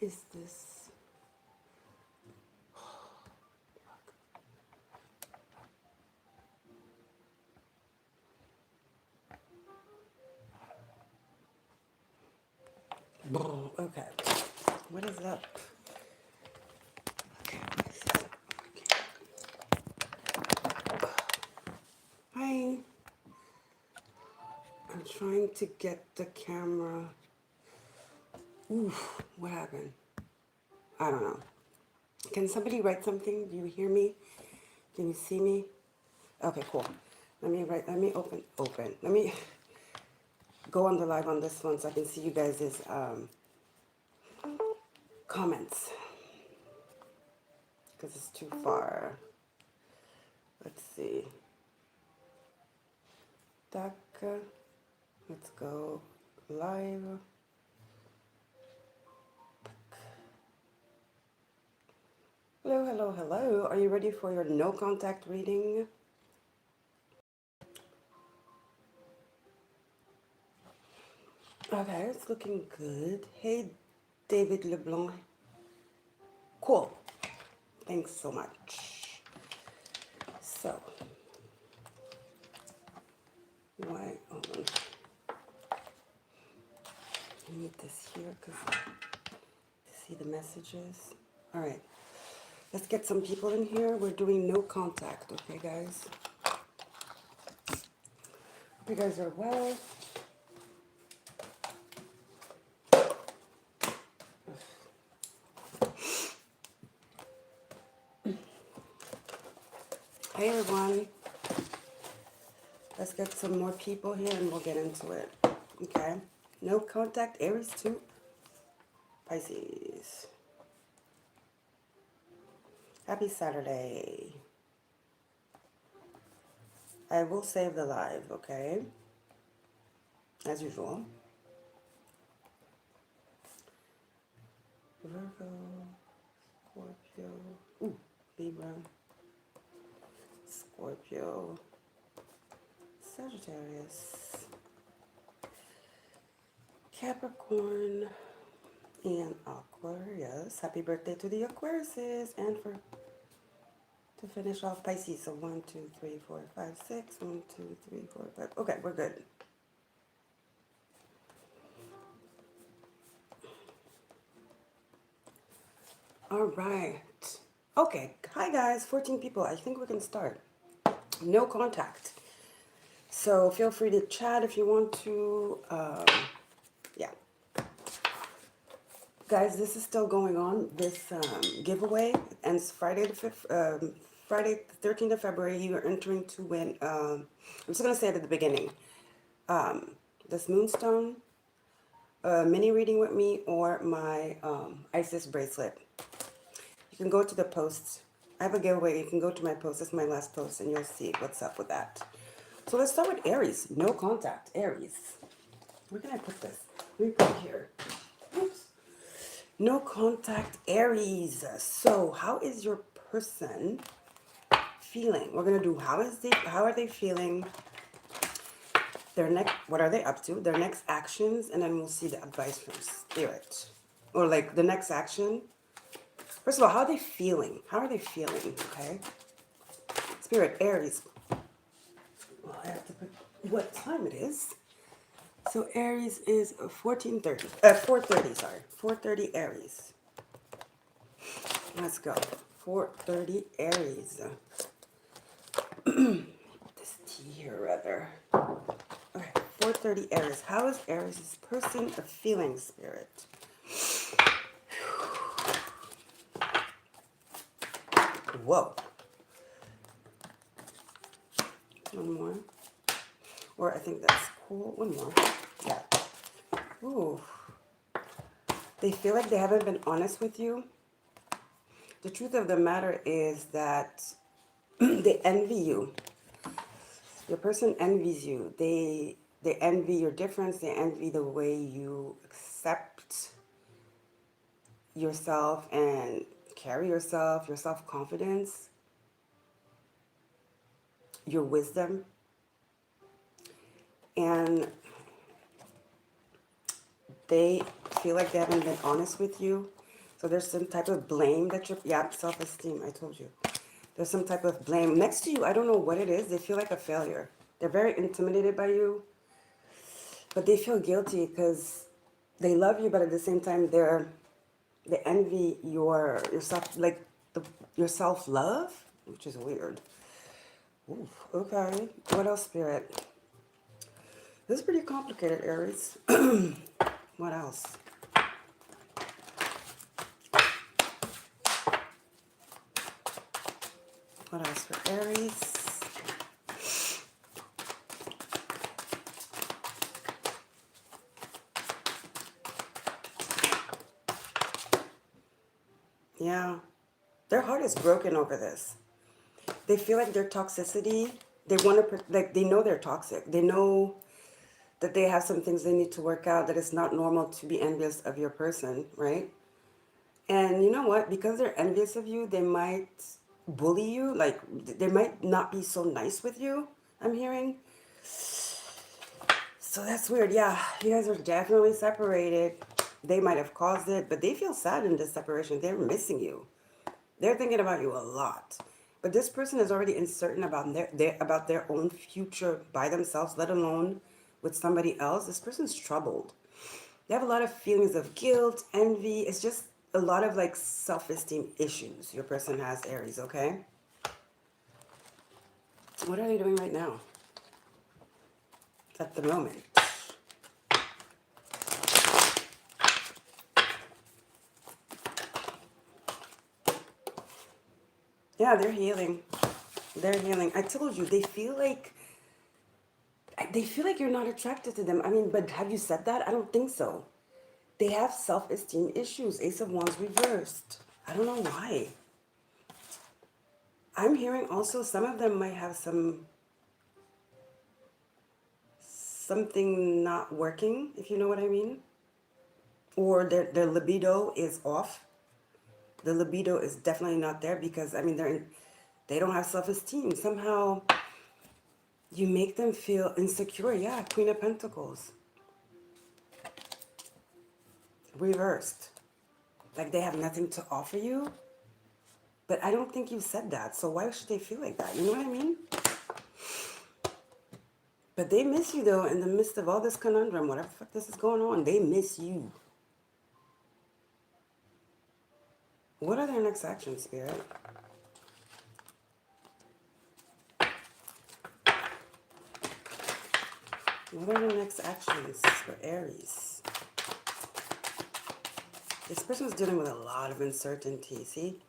is this? Okay, what is up? Okay, hi. I'm trying to get the camera. Oof, what happened? I don't know. Can somebody write something? Do you hear me? Can you see me? Okay, cool. Let me open. Let me go on the live on this one so I can see you guys' comments. Because it's too far. Let's see. Taka. Let's go live. Hello, hello, hello. Are you ready for your no contact reading? Okay, it's looking good. Hey, David LeBlanc. Cool. Thanks so much. So, why? Hold on. I need this here because to see the messages. All right. Let's get some people in here. We're doing no contact, okay, guys? Hope you guys are well. Hey, everyone. Let's get some more people here and we'll get into it. Okay. No contact, Aries 2, Pisces. Happy Saturday. I will save the live, okay? As usual. Virgo, Scorpio, ooh, Libra, Scorpio, Sagittarius, Capricorn, and Aquarius. Happy birthday to the Aquariuses. And to finish off Pisces. So 1, 2, 3, 4, 5, 6. 1, 2, 3, 4, 5. Okay, we're good. All right. Okay. Hi, guys. 14 people. I think we can start. No contact. So feel free to chat if you want to. Yeah. Guys, this is still going on. This giveaway ends Friday the 5th. Friday the 13th of February. You are entering to win. I'm just going to say it at the beginning. This moonstone, mini reading with me, or my Isis bracelet. You can go to the post. I have a giveaway. You can go to my post. It's my last post, and you'll see what's up with that. So let's start with Aries. No contact. Aries. Where can I put this? Let me put it here. Oops. No contact, Aries. So how is your person feeling? We're gonna do how are they feeling? Their next, what are they up to? Their next actions, and then we'll see the advice from Spirit, or like the next action. First of all, how are they feeling? How are they feeling? Okay, Spirit, Aries. Well, I have to put what time it is. So Aries is 14:30. 4:30. Sorry, 4:30 Aries. Let's go. 4:30 Aries. This tea here, rather. Okay, 4:30 Aries. How is Aries' person a feeling, Spirit? Whoa. One more. Or I think that's cool. One more. Yeah. Ooh. They feel like they haven't been honest with you. The truth of the matter is that they envy you. Your person envies you. They envy your difference. They envy the way you accept yourself and carry yourself, your self-confidence, your wisdom. And they feel like they haven't been honest with you. So there's some type of blame that you're, yeah, self-esteem, I told you. There's some type of blame. Next to you, I don't know what it is. They feel like a failure. They're very intimidated by you, but they feel guilty because they love you, but at the same time, they envy your self, like your self-love, which is weird. Ooh, okay. What else, Spirit? This is pretty complicated, Aries. What else? What else for Aries? Yeah. Their heart is broken over this. They feel like their toxicity, they want to, like, they know they're toxic. They know that they have some things they need to work out, that it's not normal to be envious of your person, right? And you know what? Because they're envious of you, they might bully you. Like, they might not be so nice with you, I'm hearing. So that's weird. Yeah, you guys are definitely separated. They might have caused it, but they feel sad in this separation. They're missing you. They're thinking about you a lot. But this person is already uncertain about their own future by themselves, let alone with somebody else. This person's troubled. They have a lot of feelings of guilt, envy. It's just a lot of like self-esteem issues your person has, Aries, okay? What are they doing right now? At the moment. Yeah, they're healing. They're healing. I told you, they feel like you're not attracted to them. I mean, but have you said that? I don't think so. They have self-esteem issues. Ace of Wands reversed. I don't know why. I'm hearing also some of them might have something not working, if you know what I mean. Or their libido is off. The libido is definitely not there because, I mean, they don't have self-esteem. Somehow you make them feel insecure. Yeah, Queen of Pentacles. Reversed. Like they have nothing to offer you. But I don't think you said that. So why should they feel like that? You know what I mean? But they miss you, though, in the midst of all this conundrum. Whatever the fuck this is going on, they miss you. What are their next actions, Spirit? What are the next actions for Aries? This person's dealing with a lot of uncertainty, see?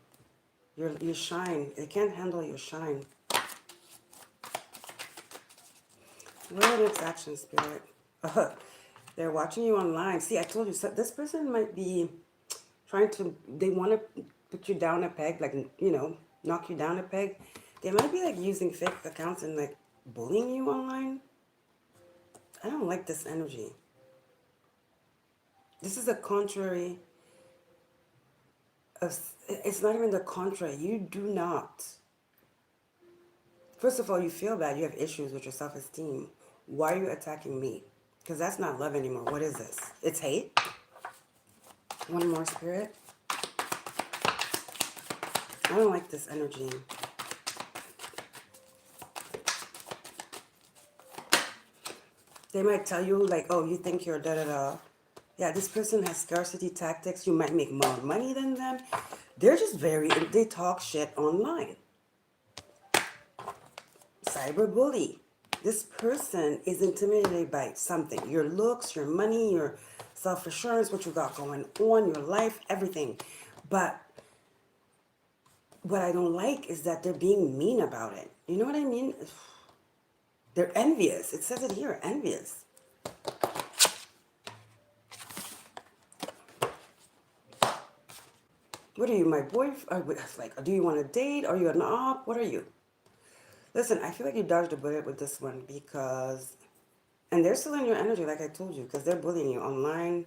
Your shine. They can't handle your shine. What are the next actions, Spirit? They're watching you online. See, I told you, so this person might be trying to, they want to put you down a peg, like, you know, knock you down a peg. They might be, like, using fake accounts and, like, bullying you online. I don't like this energy. This is a contrary of, it's not even the contrary. You do not. First of all, you feel bad. You have issues with your self-esteem. Why are you attacking me? Because that's not love anymore. What is this? It's hate? One more, Spirit. I don't like this energy. They might tell you, like, oh, you think you're da-da-da. Yeah, this person has scarcity tactics. You might make more money than them. They're just they talk shit online. Cyberbully. This person is intimidated by something. Your looks, your money, your self-assurance, what you got going on, your life, everything. But what I don't like is that they're being mean about it. You know what I mean? They're envious. It says it here, envious. What are you, my boyfriend? Like, do you want to date? Are you an op? What are you? Listen, I feel like you dodged a bullet with this one because, and they're still in your energy, like I told you, because they're bullying you online.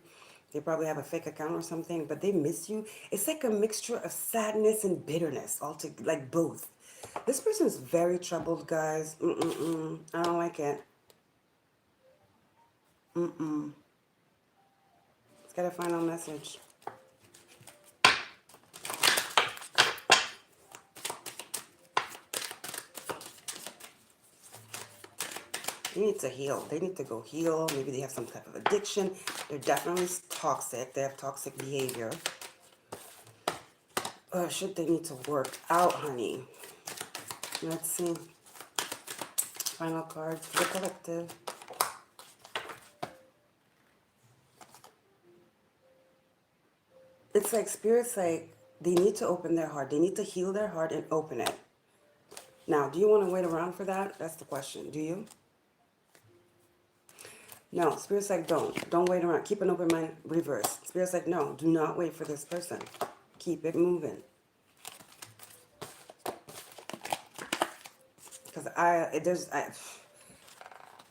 They probably have a fake account or something, but they miss you. It's like a mixture of sadness and bitterness, like both. This person's very troubled, guys. I don't like it. It's got a final message. They need to heal. They need to go heal. Maybe they have some type of addiction. They're definitely toxic. They have toxic behavior. Should they need to work out, honey? Let's see. Final cards for the collective. It's like Spirit's like they need to open their heart. They need to heal their heart and open it. Now, do you want to wait around for that? That's the question. Do you? No. Spirit's like don't. Don't wait around. Keep an open mind. Reverse. Spirit's like no. Do not wait for this person. Keep it moving. Because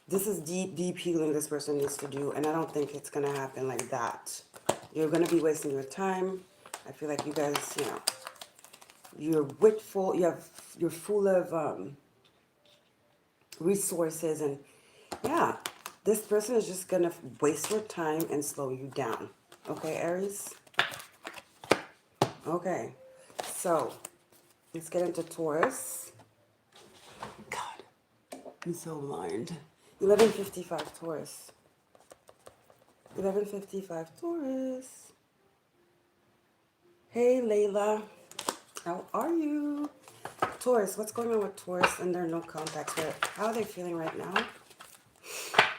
this is deep healing this person needs to do, and I don't think it's gonna happen like that. You're gonna be wasting your time. I feel like you guys, you know, you're full of resources, and yeah, this person is just gonna waste your time and slow you down. Okay, Aries? Okay, so let's get into Taurus. God, I'm so blind. 11:55 Taurus. 11:55 Taurus. Hey, Layla. How are you? Taurus, what's going on with Taurus and their no contacts? How are they feeling right now?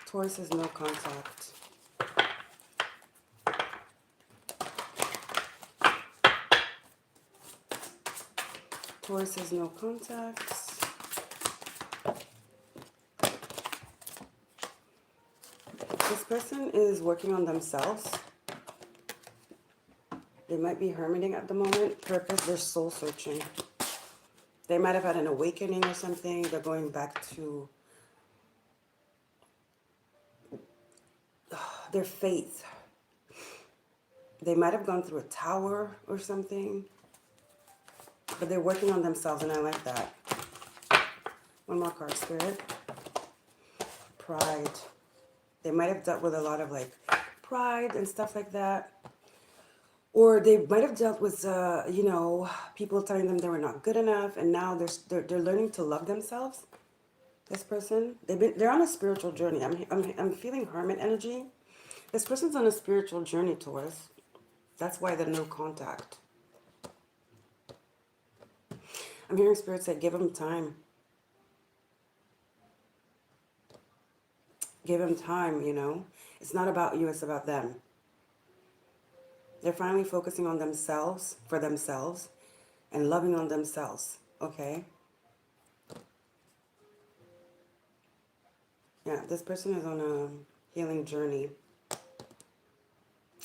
Taurus has no contact. Taurus has no contacts. This person is working on themselves. They might be hermiting at the moment. Purpose, they're soul searching. They might have had an awakening or something. They're going back to their faith. They might have gone through a tower or something. But they're working on themselves, and I like that. One more card, Spirit. Pride. They might have dealt with a lot of like pride and stuff like that. Or they might have dealt with, you know, people telling them they were not good enough, and now they're learning to love themselves. This person, they're on a spiritual journey. I'm feeling hermit energy. This person's on a spiritual journey, Taurus. That's why there's no contact. I'm hearing Spirit say, give them time. Give them time, you know. It's not about you, it's about them. They're finally focusing on themselves, for themselves, and loving on themselves, okay? Yeah, this person is on a healing journey.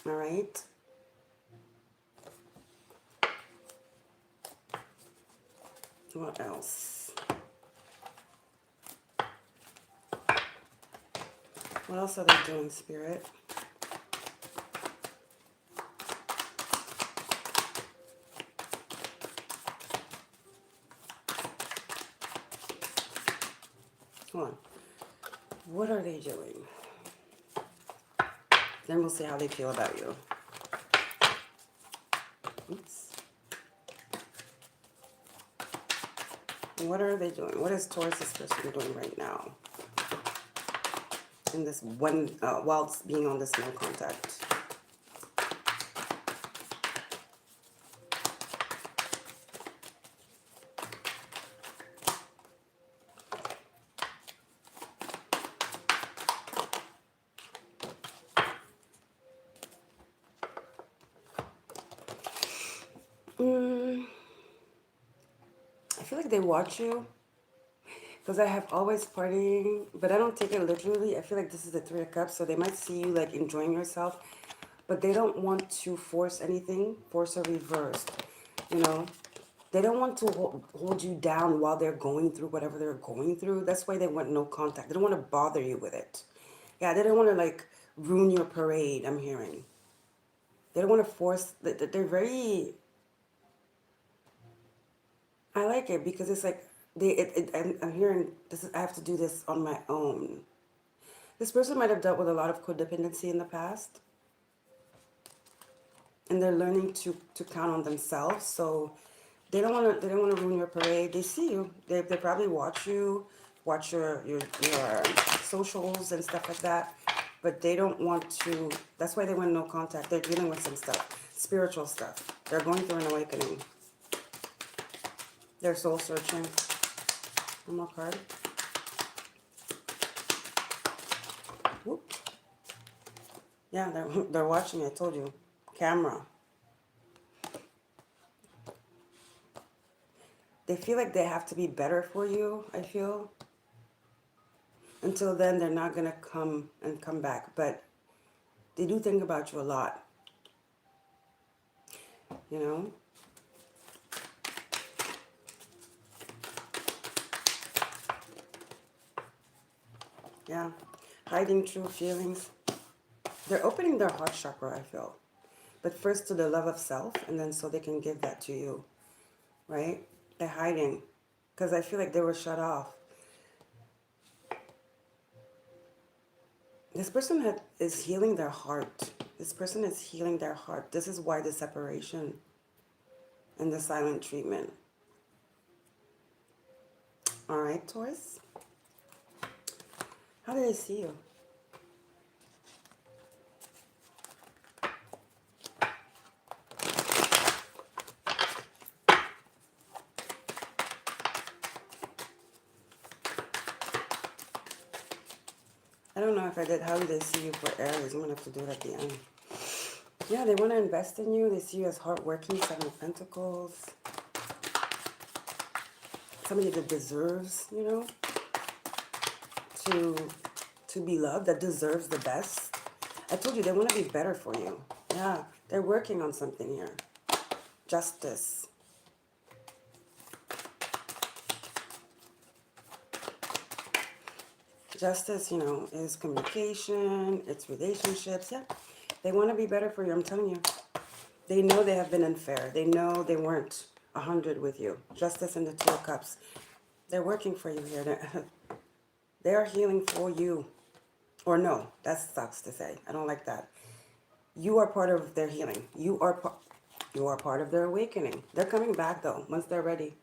All right? What else? What else are they doing, Spirit? Come on. What are they doing? Then we'll see how they feel about you. Oops. What are they doing? What is Taurus's person doing right now? In this one, whilst being on this no contact. I feel like they watch you. Because I have always partying, but I don't take it literally. I feel like this is the Three of Cups, so they might see you like enjoying yourself, but they don't want to force anything, force or reverse, you know. They don't want to hold you down while they're going through whatever they're going through. That's why they want no contact. They don't want to bother you with it. Yeah, they don't want to like ruin your parade, I'm hearing. They don't want to force, they're very, I like it because it's like, I'm hearing this is, I have to do this on my own. This person might have dealt with a lot of codependency in the past, and they're learning to count on themselves. So they don't want to ruin your parade. They see you. They probably watch you. watch your socials and stuff like that. But they don't want to, that's why they want no contact. They're dealing with some stuff, spiritual stuff. They're going through an awakening. They're soul searching. One more card. Whoop. Yeah, they're watching, I told you. Camera. They feel like they have to be better for you, I feel. Until then, they're not going to come back. But they do think about you a lot. You know? Yeah. Hiding true feelings. They're opening their heart chakra, I feel. But first to the love of self, and then so they can give that to you. Right? They're hiding. Because I feel like they were shut off. This person is healing their heart. This person is healing their heart. This is why the separation and the silent treatment. All right, Taurus. How do they see you? I don't know if I did. How do they see you for Aries? I'm going to have to do it at the end. Yeah, they want to invest in you. They see you as hardworking, 7 of Pentacles. Somebody that deserves, you know, to be loved, that deserves the best. I told you, they want to be better for you. Yeah, they're working on something here. Justice. Justice, you know, is communication, it's relationships. Yeah, they want to be better for you, I'm telling you. They know they have been unfair. They know they weren't 100 with you. Justice and the 2 of Cups. They're working for you here. They're healing for you. Or no, that sucks to say. I don't like that. You are part of their healing. You are part of their awakening. They're coming back though, once they're ready.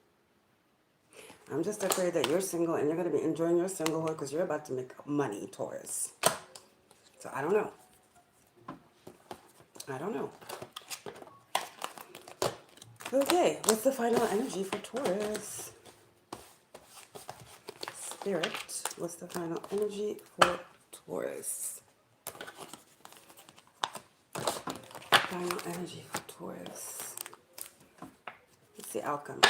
I'm just afraid that you're single and you're going to be enjoying your singlehood because you're about to make money, Taurus. So I don't know. I don't know. Okay, what's the final energy for Taurus? Spirit, what's the final energy for Taurus? Final energy for Taurus. What's the outcome?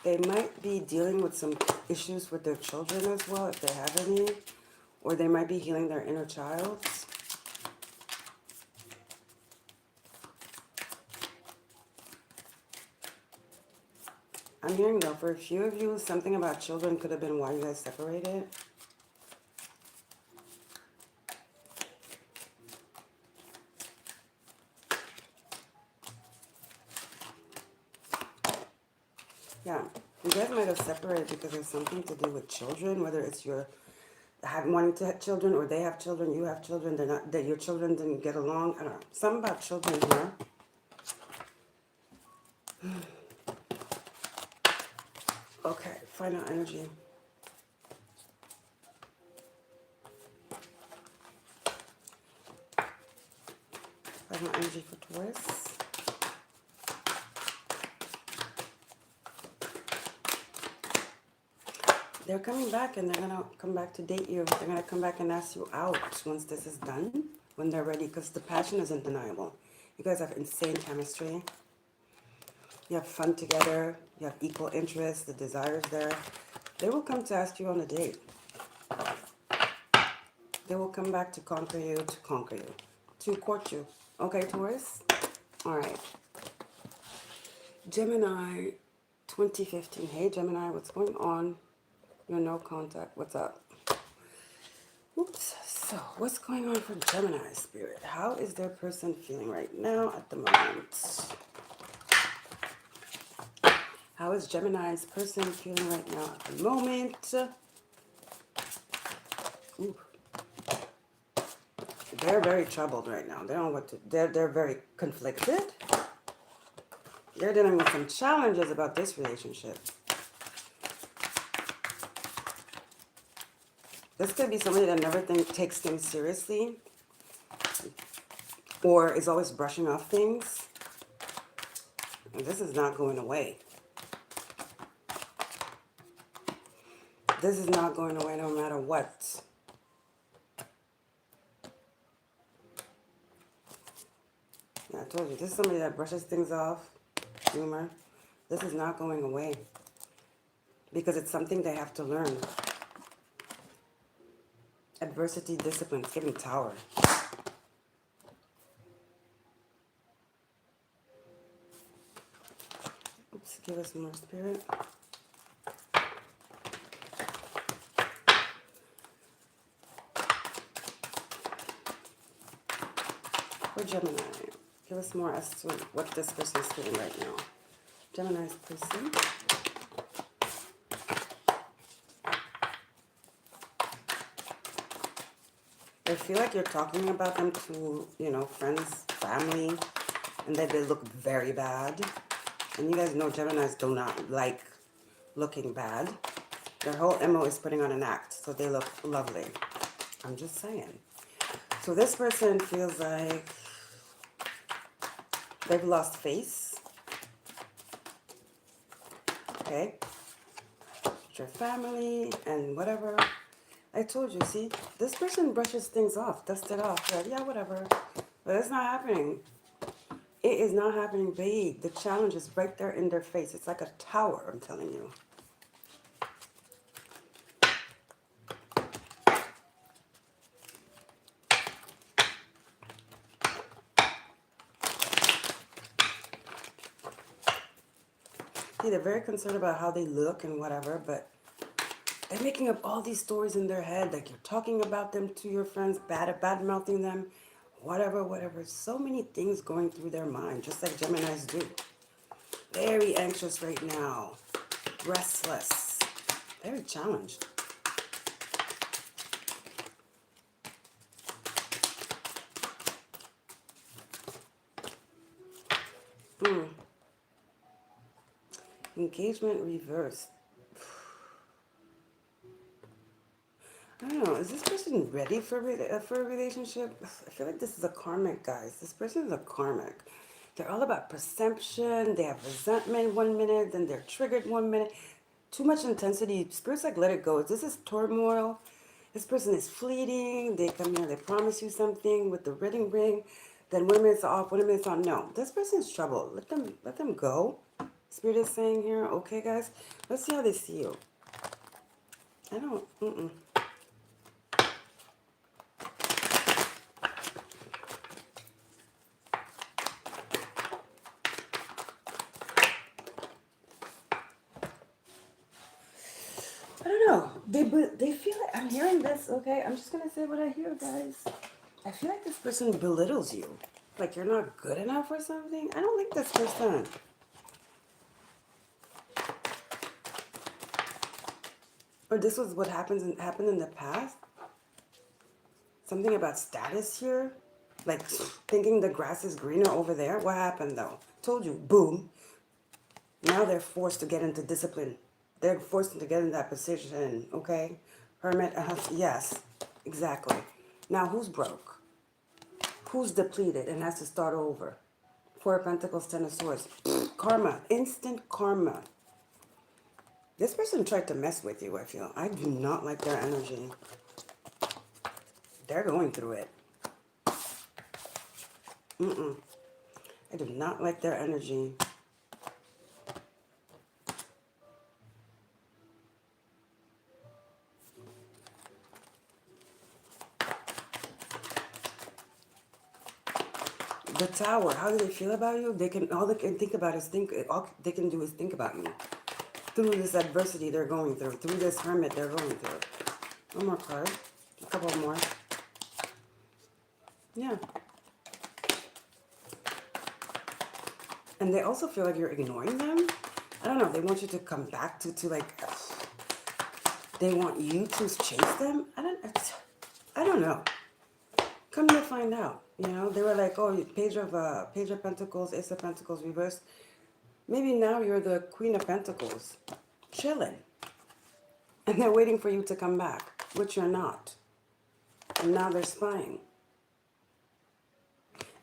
They might be dealing with some issues with their children as well, if they have any. Or they might be healing their inner child. I'm hearing though, for a few of you, something about children could have been why you guys separated. Yeah, you guys might have separated because there's something to do with children, whether it's your wanting to have children or they have children, you have children, they're not, that your children didn't get along. I don't know. Something about children here. Okay, final energy. Final energy for Taurus. They're coming back and they're going to come back to date you. They're going to come back and ask you out once this is done, when they're ready, because the passion is undeniable. You guys have insane chemistry. You have fun together. You have equal interests. The desire's there. They will come to ask you on a date. They will come back to conquer you, to court you. Okay, Taurus? All right. Gemini 2015. Hey, Gemini, what's going on? You're no contact. What's up? Oops. So, what's going on for Gemini, Spirit? How is their person feeling right now at the moment? How is Gemini's person feeling right now at the moment? Ooh. They're very troubled right now. They don't know what to, they're very conflicted. They're dealing with some challenges about this relationship. This could be somebody that never takes things seriously, or is always brushing off things. And this is not going away. This is not going away no matter what. Yeah, I told you, this is somebody that brushes things off. Humor. This is not going away. Because it's something they have to learn. Adversity, discipline. It's giving Tower. Oops, give us more spirit. For Gemini, give us more as to what this person is feeling right now. Gemini's person. I feel like you're talking about them to, you know, friends, family, and that they look very bad. And you guys know Geminis do not like looking bad. Their whole MO is putting on an act, so they look lovely. I'm just saying. So this person feels like they've lost face. Okay? Your family and whatever. I told you, see, this person brushes things off, dusts it off. Like, yeah, whatever. But it's not happening. It is not happening, babe. The challenge is right there in their face. It's like a tower, I'm telling you. See, they're very concerned about how they look and whatever, but they're making up all these stories in their head, like you're talking about them to your friends, bad-mouthing them, whatever. So many things going through their mind, just like Geminis do. Very anxious right now. Restless. Very challenged. Engagement reversed. I don't know. Is this person ready for a relationship? I feel like this is a karmic, guys. This person is a karmic. They're all about perception. They have resentment 1 minute, then they're triggered 1 minute. Too much intensity. Spirit's like, let it go. This is turmoil. This person is fleeting. They come here, they promise you something with the wedding ring. Then 1 minute's off, 1 minute's on. No, this person's trouble. Let them go. Spirit is saying here, okay, guys. Let's see how they see you. I don't, I don't know. They feel like, I'm hearing this, okay? I'm just going to say what I hear, guys. I feel like this person belittles you. Like you're not good enough or something. I don't like this person. Or this was what happened in the past. Something about status here. Like thinking the grass is greener over there. What happened though? Told you, boom. Now they're forced to get into discipline. They're forced to get in that position, okay? Hermit, yes, exactly. Now who's broke? Who's depleted and has to start over? Four of Pentacles, Ten of Swords. Karma, instant karma. This person tried to mess with you, I feel. I do not like their energy. They're going through it. I do not like their energy. The Tower, how do they feel about you? All they can think about is all they can do is think about you. Through this adversity they're going through. Through this Hermit they're going through. One more card. A couple more. Yeah. And they also feel like you're ignoring them. I don't know. They want you to come back to like... They want you to chase them. I don't know. Come to find out, you know, they were like, oh, Page of Pentacles, Ace of Pentacles reversed. Maybe now you're the Queen of Pentacles, chilling. And they're waiting for you to come back, which you're not. And now they're spying.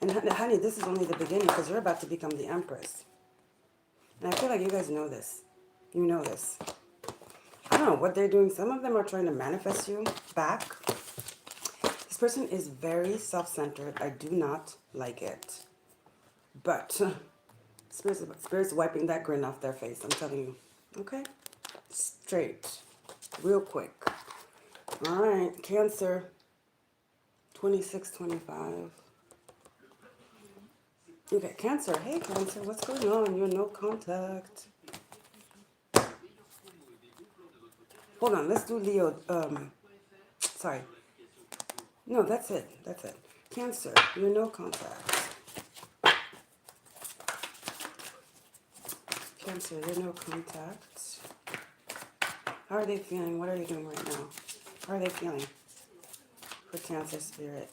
And honey, this is only the beginning because you're about to become the Empress. And I feel like you guys know this. You know this. I don't know what they're doing. Some of them are trying to manifest you back. This person is very self-centered. I do not like it. But Spirit's wiping that grin off their face. I'm telling you. Okay? Straight. Real quick. All right. Cancer. 2625. Okay, Cancer. Hey, Cancer. What's going on? You're no contact. Hold on. Let's do Leo. Sorry. No, that's it. That's it. Cancer. You're no contact. Cancer. You're no contact. How are they feeling? What are you doing right now? How are they feeling? For Cancer Spirit.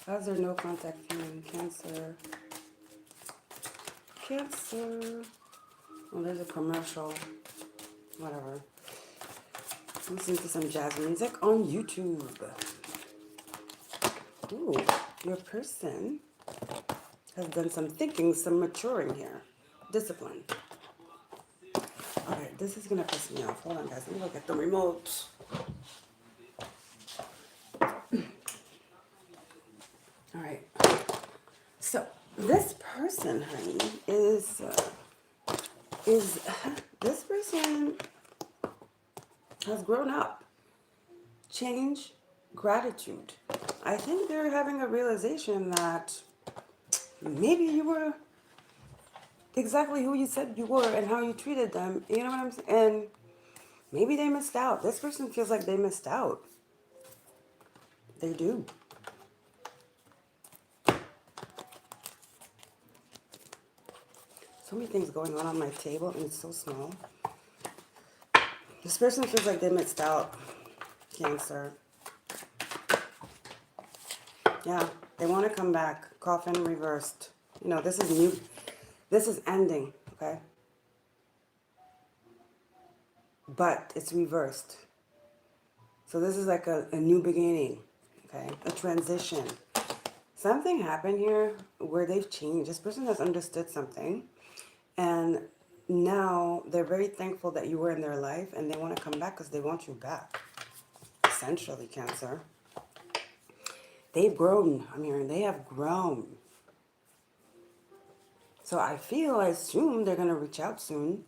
How's their no contact feeling? Cancer. Cancer. Oh, there's a commercial. Whatever. Listen to some jazz music on YouTube. Ooh, your person has done some thinking, some maturing here. Discipline. Okay, this is going to piss me off. Hold on, guys. Let me go get the remote. All right. So, this person, honey, is this person has grown up. Change, gratitude. I think they're having a realization that maybe you were exactly who you said you were and how you treated them. You know what I'm saying? And maybe they missed out. This person feels like they missed out. They do. So many things going on my table, and it's so small. This person feels like they missed out. Cancer. Yeah, they want to come back. Coffin reversed. You know, this is new. This is ending, okay? But it's reversed. So this is like a new beginning, okay? A transition. Something happened here where they've changed. This person has understood something. And now they're very thankful that you were in their life. And they want to come back because they want you back. Essentially, Cancer. They've grown. I'm hearing they have grown. So I assume they're going to reach out soon.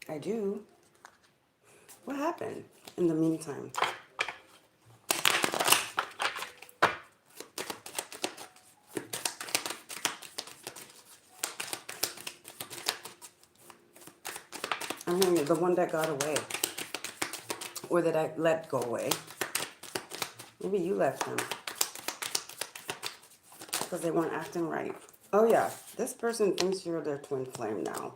I do. What happened in the meantime? I'm hearing the one that got away. Or that I let go away. Maybe you left them. Because they weren't acting right. Oh yeah, this person thinks you're their twin flame now.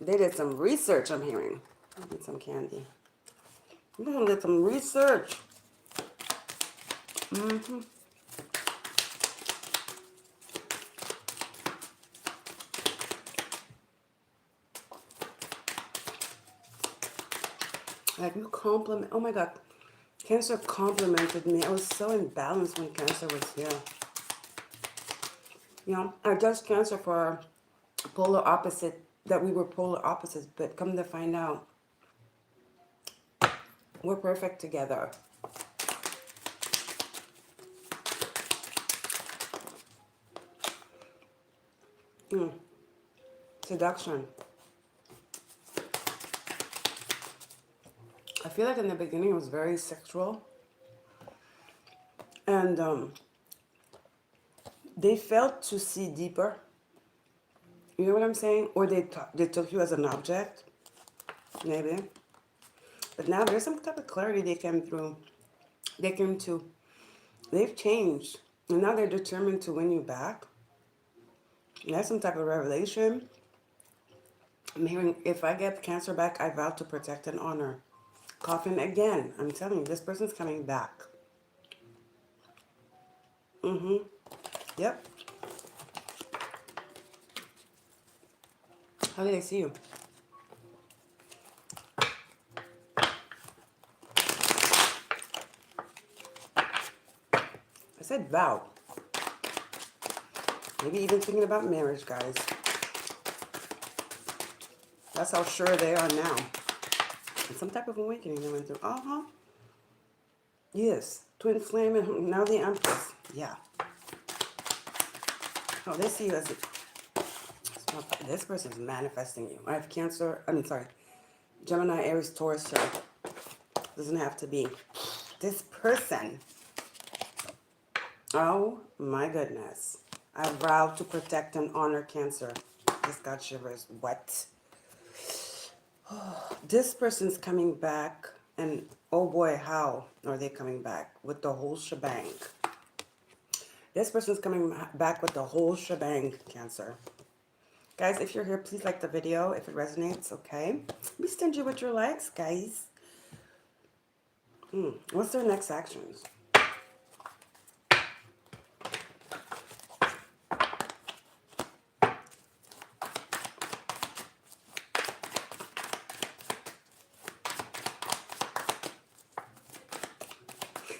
They did some research, I'm hearing. I need some candy. They did some research. Like you compliment, oh my God. Cancer complimented me. I was so imbalanced when Cancer was here. You know, I judged Cancer for polar opposite, that we were polar opposites, but come to find out, we're perfect together. Seduction. I feel like in the beginning it was very sexual. And they failed to see deeper. You know what I'm saying? Or they took you as an object. Maybe. But now there's some type of clarity they came through. They came to. They've changed. And now they're determined to win you back. That's some type of revelation. I'm hearing, if I get cancer back, I vow to protect and honor. Coughing again. I'm telling you, this person's coming back. Mm-hmm. Yep. How did I see you? I said vow. Maybe even thinking about marriage, guys. That's how sure they are now. And some type of awakening they went through. Uh-huh. Yes. Twin flame and now the Empress. Yeah. Oh, they see you as this person's manifesting you. I have Cancer. I mean, sorry. Gemini, Aries, Taurus here. Doesn't have to be. This person. Oh my goodness. I vow to protect and honor Cancer. Just got shivers. What? This person's coming back, and oh boy, how are they coming back? With the whole shebang. This person's coming back with the whole shebang, Cancer. Guys, if you're here, please like the video if it resonates, okay? Be stingy with your likes, guys. What's their next actions?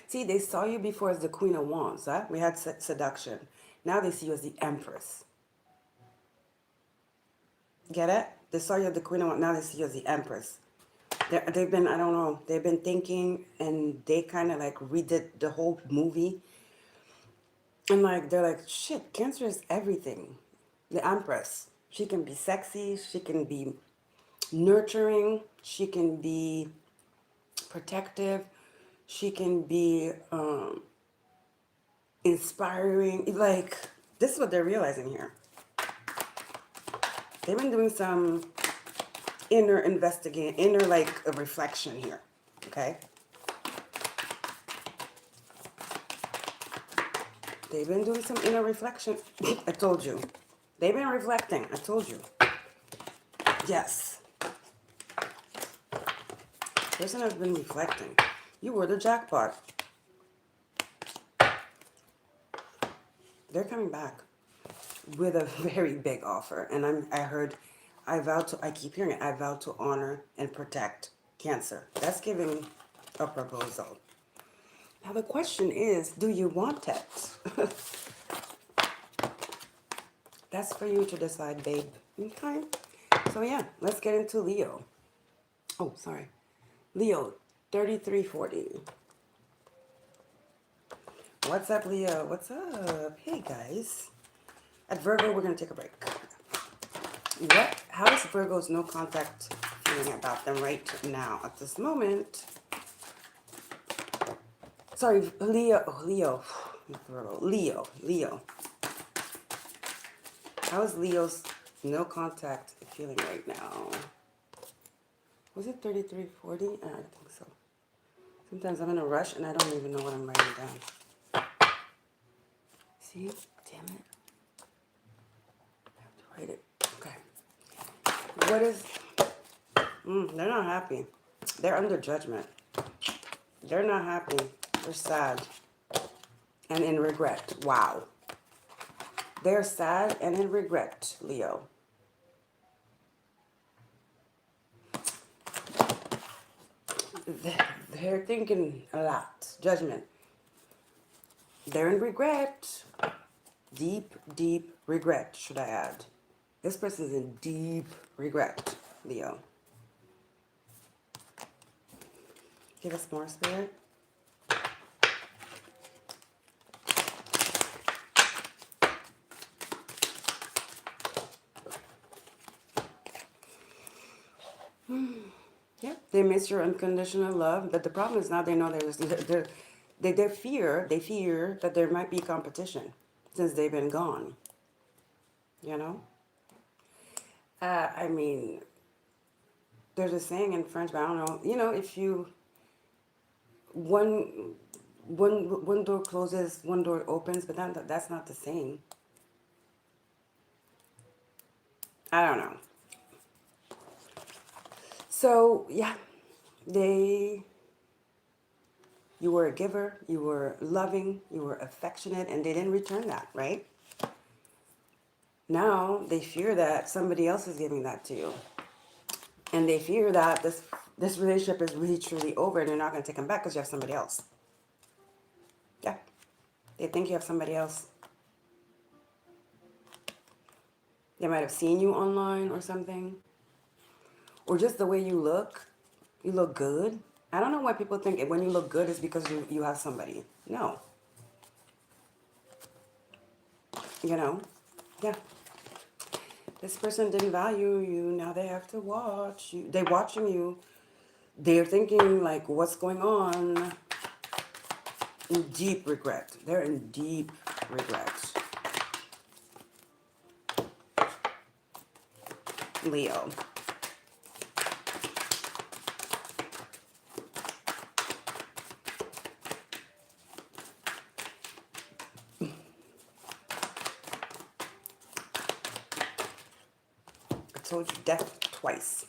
See, they saw you before as the Queen of Wands, huh? We had seduction. Now they see you as the Empress. Get it? They saw you as the Queen of Wands. Now they see you as the Empress. They've been, I don't know, they've been thinking, and they kind of like redid the whole movie. And like, they're like, shit, Cancer is everything. The Empress. She can be sexy. She can be nurturing. She can be protective. She can be inspiring. Like, this is what they're realizing here. They've been doing some inner investigating, inner like a reflection here. Okay. They've been doing some inner reflection. I told you. They've been reflecting. I told you. Yes. Person has been reflecting. You were the jackpot. They're coming back with a very big offer. And I keep hearing it, I vow to honor and protect Cancer. That's giving a proposal. Now the question is, do you want it? That's for you to decide, babe. Okay? So yeah, let's get into Leo. Oh, sorry. Leo, 3340. What's up, Leo? What's up? Hey, guys. At Virgo, we're going to take a break. How is Virgo's no contact feeling about them right now at this moment? Sorry, Leo. Leo. How is Leo's no contact feeling right now? Was it 3340? I think so. Sometimes I'm in a rush and I don't even know what I'm writing down. See? Damn it. I have to write it. Okay. What is... they're not happy. They're under judgment. They're not happy. They're sad. And in regret. Wow. They're sad and in regret, Leo. They're thinking a lot. Judgment. They're in regret. Deep, deep regret, should I add. This person's in deep regret, Leo. Give us more, Spirit. Yep, they miss your unconditional love. But the problem is now they know they fear that there might be competition since they've been gone. You know? I mean, there's a saying in French, but I don't know. You know, if you one door closes, one door opens, but that's not the same. I don't know. So yeah, they you were a giver, you were loving, you were affectionate, and they didn't return that, right? Now they fear that somebody else is giving that to you. And they fear that this relationship is really truly over and you're not going to take them back because you have somebody else. Yeah. They think you have somebody else. They might have seen you online or something. Or just the way you look. You look good. I don't know why people think when you look good is because you have somebody. No. You know? Yeah. This person didn't value you. Now they have to watch you. They're watching you. They're thinking like, what's going on? In deep regret. They're in deep regret. Leo. I told you death twice.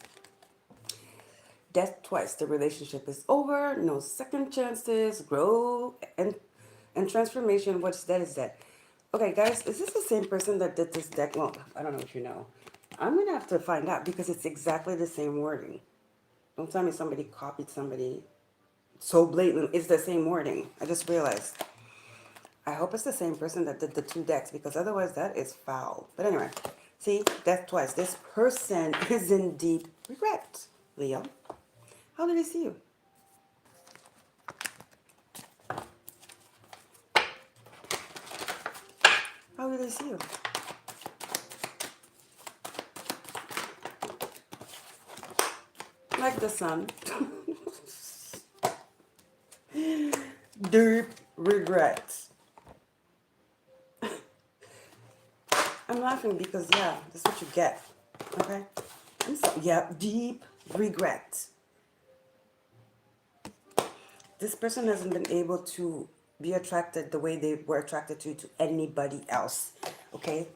Death twice. The relationship is over. No second chances. Grow and transformation. What's dead is dead. Okay, guys, is this the same person that did this deck? Well, I don't know if you know. I'm gonna have to find out because it's exactly the same wording. Don't tell me somebody copied somebody so blatantly. It's the same wording. I just realized. I hope it's the same person that did the two decks because otherwise that is foul. But anyway, see, death twice. This person is in deep regret, Leo. How did he see you? How did he see you? Like the sun. Deep regret. I'm laughing because, yeah, that's what you get. Okay? Yeah, deep regret. This person hasn't been able to be attracted the way they were attracted to anybody else. Okay?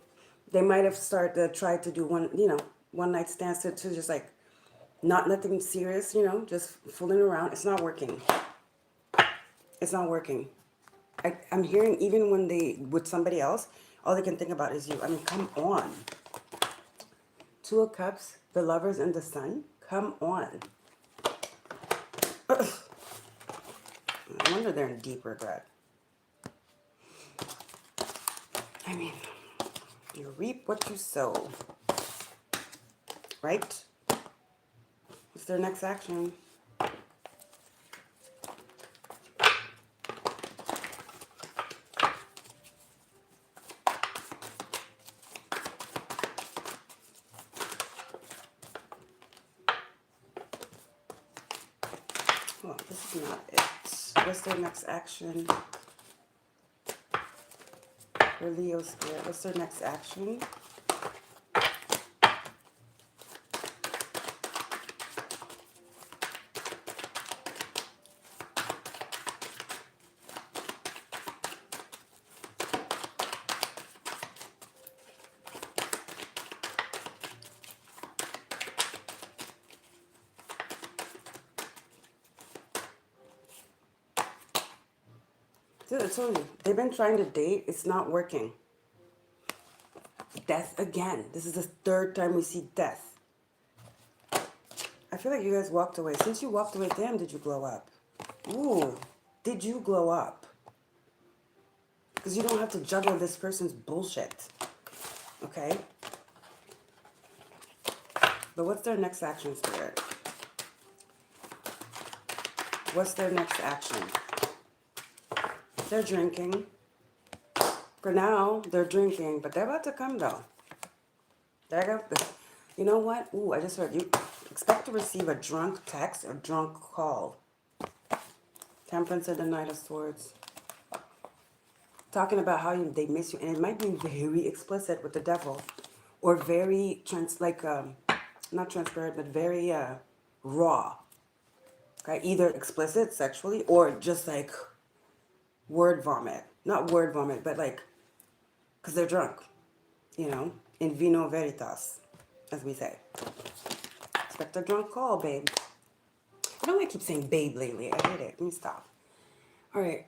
They might have tried to do one night stands to just like not nothing serious, just fooling around. It's not working. It's not working. I'm hearing even when they with somebody else, all they can think about is you. I mean, come on. Two of Cups, the Lovers, and the Sun. Come on. Ugh. I wonder they're in deep regret. I mean, you reap what you sow. Right? What's their next action? Well, this is not it. What's their next action? For Leo Spirit, what's their next action? Dude, I told you, they've been trying to date. It's not working. Death again. This is the third time we see death. I feel like you guys walked away. Since you walked away, damn, did you glow up? Ooh, did you glow up? Because you don't have to juggle this person's bullshit. Okay? But what's their next action, Spirit? What's their next action? They're drinking. For now, they're drinking, but they're about to come, though. You know what? Ooh, I just heard you expect to receive a drunk text or drunk call. Temperance and the Knight of Swords. Talking about how they miss you, and it might be very explicit with the devil, or very not transparent, but very raw. Okay, either explicit sexually or just like word vomit. Not word vomit, but like, because they're drunk, in vino veritas, as we say. Expect a drunk call, babe. I know I keep saying babe lately. I hate it. Let me stop. All right.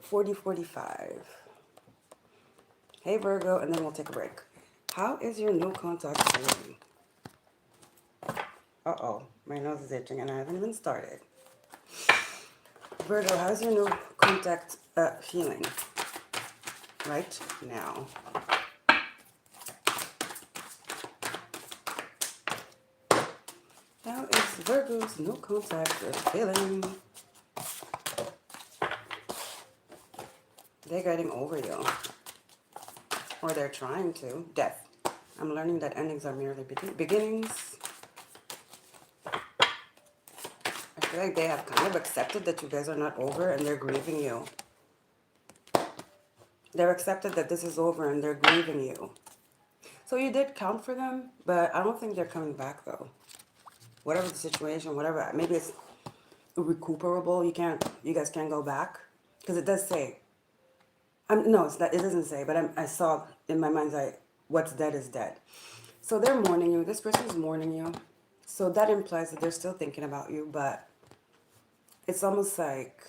4045. Hey, Virgo, and then we'll take a break. How is your no contact feeling? Uh-oh. My nose is itching and I haven't even started. Virgo, how's your no contact feeling right now? How is Virgo's no contact feeling? They're getting over you. Or they're trying to. Death. I'm learning that endings are merely beginnings. I feel like they have kind of accepted that you guys are not over and they're grieving you. They're accepted that this is over and they're grieving you. So you did count for them, but I don't think they're coming back though. Whatever the situation, whatever, maybe it's recuperable. You guys can't go back. Because it does say, no, it doesn't say, but I saw in my mind's eye, what's dead is dead. So they're mourning you. This person's mourning you. So that implies that they're still thinking about you, but it's almost like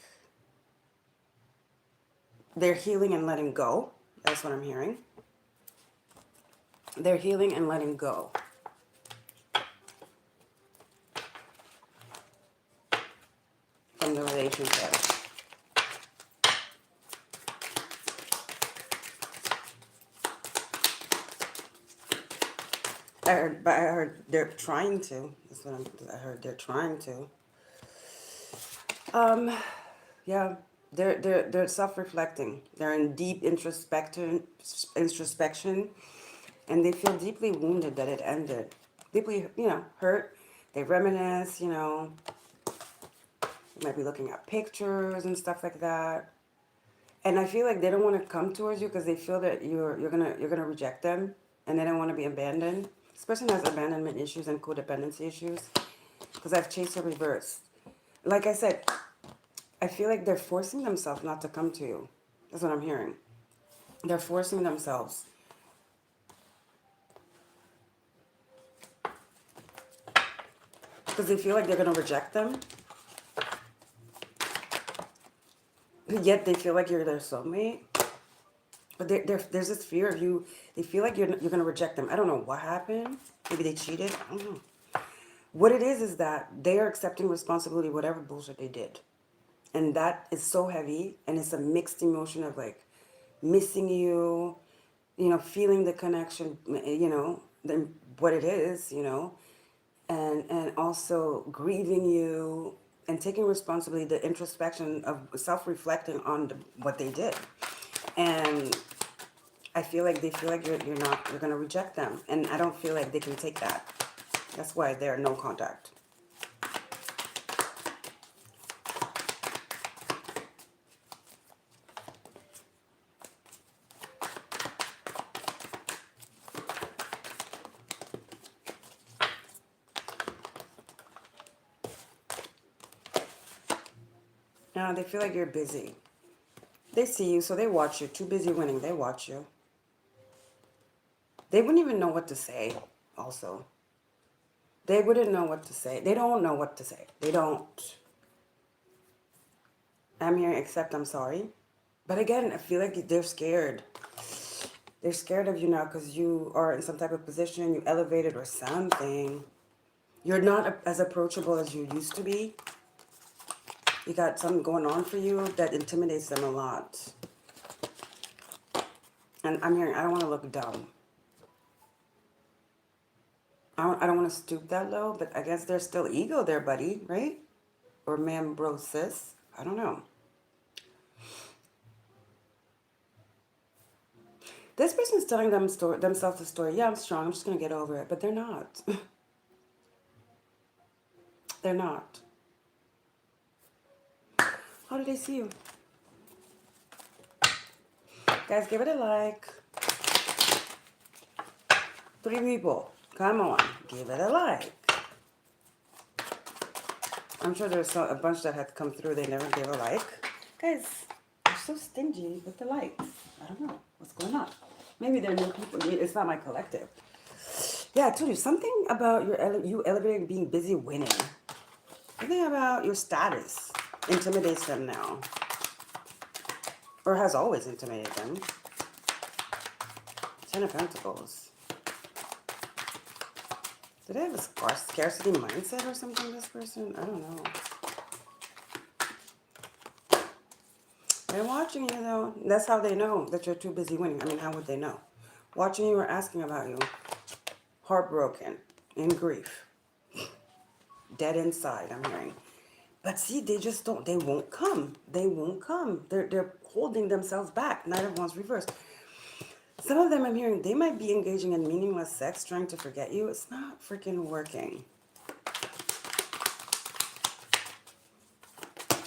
they're healing and letting go. That's what I'm hearing. They're healing and letting go. From the relationship. I heard they're trying to. That's what I heard. They're trying to. Yeah, they're self-reflecting. They're in deep introspection, and they feel deeply wounded that it ended. Deeply, hurt. They reminisce. You might be looking at pictures and stuff like that. And I feel like they don't want to come towards you because they feel that you're gonna reject them, and they don't want to be abandoned. This person has abandonment issues and codependency issues because I've chased a reverse. Like I said, I feel like they're forcing themselves not to come to you. That's what I'm hearing. They're forcing themselves. Because they feel like they're going to reject them. Yet they feel like you're their soulmate. But there's this fear of you. They feel like you're going to reject them. I don't know what happened. Maybe they cheated. I don't know. What it is that they are accepting responsibility, whatever bullshit they did. And that is so heavy. And it's a mixed emotion of like missing you, feeling the connection, then what it is, and also grieving you and taking responsibility, the introspection of self-reflecting on what they did. And I feel like they feel like you're going to reject them. And I don't feel like they can take that. That's why they're no contact. No, they feel like you're busy. They see you, so they watch you. Too busy winning, they watch you. They wouldn't even know what to say, also. They wouldn't know what to say. They don't know what to say. They don't. I'm here, except I'm sorry. But again, I feel like they're scared. They're scared of you now because you are in some type of position, you elevated or something. You're not as approachable as you used to be. You got something going on for you that intimidates them a lot. And I'm hearing, I don't want to look dumb. I don't want to stoop that low, but I guess there's still ego there, buddy, right? Or ma'am, bro, sis. I don't know. This person's telling themselves the story. Yeah, I'm strong. I'm just going to get over it. But they're not. They're not. How do they see you? Guys, give it a like. 3 people. Come on. Give it a like. I'm sure there's a bunch that had come through. They never gave a like. Guys, they're so stingy with the likes. I don't know what's going on. Maybe they're new people. It's not my collective. Yeah, I told you something about you elevating being busy winning. Something about your status intimidates them now, or has always intimidated them. Ten of Pentacles. Did they have a scarcity mindset or something, this person? I don't know. They're watching you, though. That's how they know that you're too busy winning. I mean, how would they know? Watching you or asking about you. Heartbroken. In grief. Dead inside, I'm hearing. But see, they just don't. They won't come. They won't come. They're holding themselves back. Knight of Wands reversed. Some of them I'm hearing, they might be engaging in meaningless sex, trying to forget you. It's not freaking working.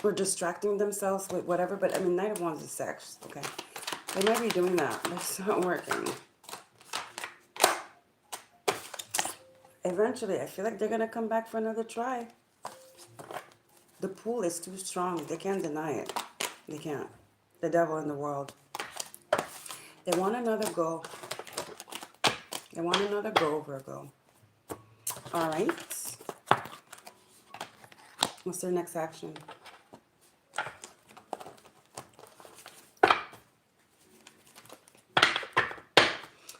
Or distracting themselves with whatever, but I mean, Knight of Wands is sex, okay? They might be doing that, but it's not working. Eventually, I feel like they're gonna come back for another try. The pull is too strong. They can't deny it. They can't. The devil in the world. They want another go. They want another go, Virgo. All right. What's their next action?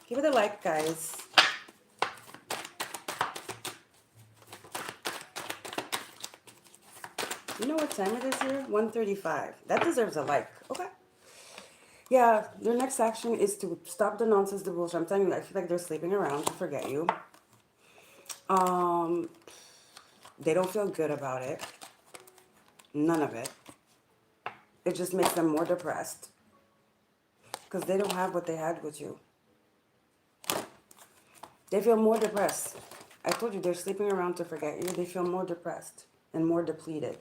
Give it a like, guys. You know what time it is here? 1:35. That deserves a like. Okay. Yeah, their next action is to stop the nonsense, the bullshit. I'm telling you, I feel like they're sleeping around to forget you. They don't feel good about it. None of it. It just makes them more depressed. Because they don't have what they had with you. They feel more depressed. I told you, they're sleeping around to forget you. They feel more depressed and more depleted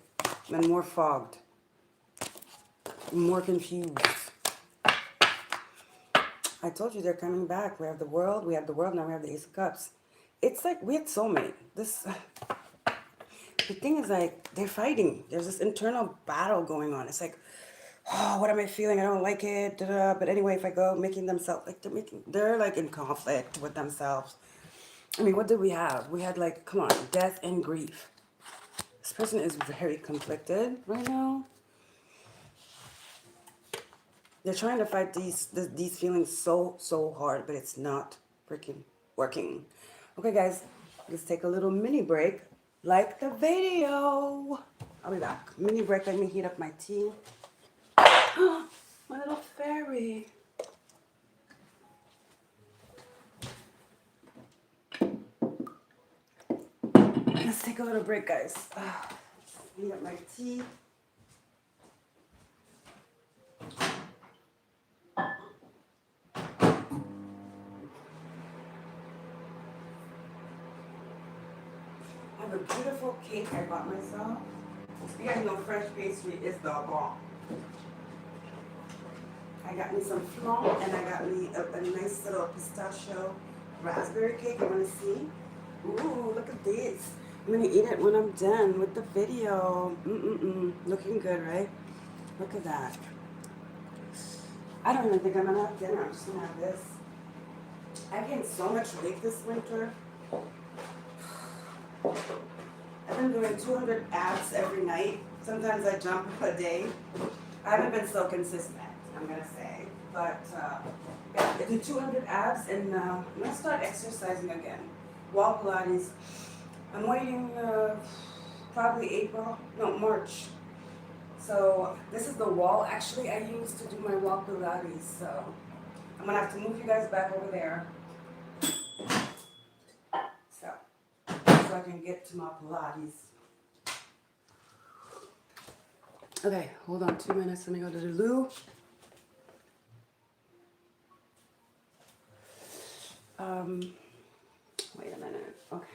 and more fogged, more confused. I told you they're coming back. We have the world, now we have the Ace of Cups. It's like we had soulmate. The thing is, like, they're fighting. There's this internal battle going on. It's like, oh, what am I feeling? I don't like it. Da, da. But anyway, if I go making themselves, like, they're like in conflict with themselves. I mean, what did we have? We had, like, come on, death and grief. This person is very conflicted right now. They're trying to fight these feelings so hard, but it's not freaking working. Okay, guys, let's take a little mini break. Like the video. I'll be back. Mini break. Let me heat up my tea. My little fairy. Let's take a little break, guys. Heat up my tea. I have a beautiful cake I bought myself. You guys know French pastry is the bomb. I got me some flan and I got me a nice little pistachio raspberry cake. You want to see? Ooh, look at this. I'm going to eat it when I'm done with the video. Looking good, right? Look at that. I don't even think I'm going to have dinner. I'm just going to have this. I've gained so much weight this winter. I've been doing 200 abs every night. Sometimes I jump a day. I haven't been so consistent, I'm going to say. But yeah, I do 200 abs and I'm going to start exercising again. Wall Pilates. I'm waiting probably March. So this is the wall actually I use to do my wall Pilates. So I'm going to have to move you guys back over there. So I can get to my Pilates. Okay, hold on 2 minutes. Let me go to the loo. Wait a minute. Okay.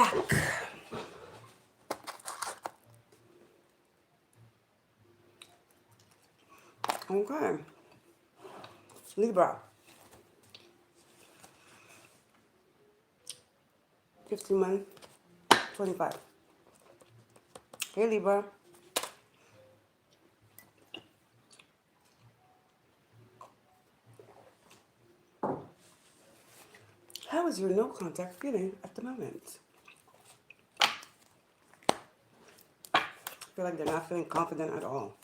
back. Okay. Libra. 51, 25. Hey, Libra. How is your no contact feeling at the moment? I feel like they're not feeling confident at all.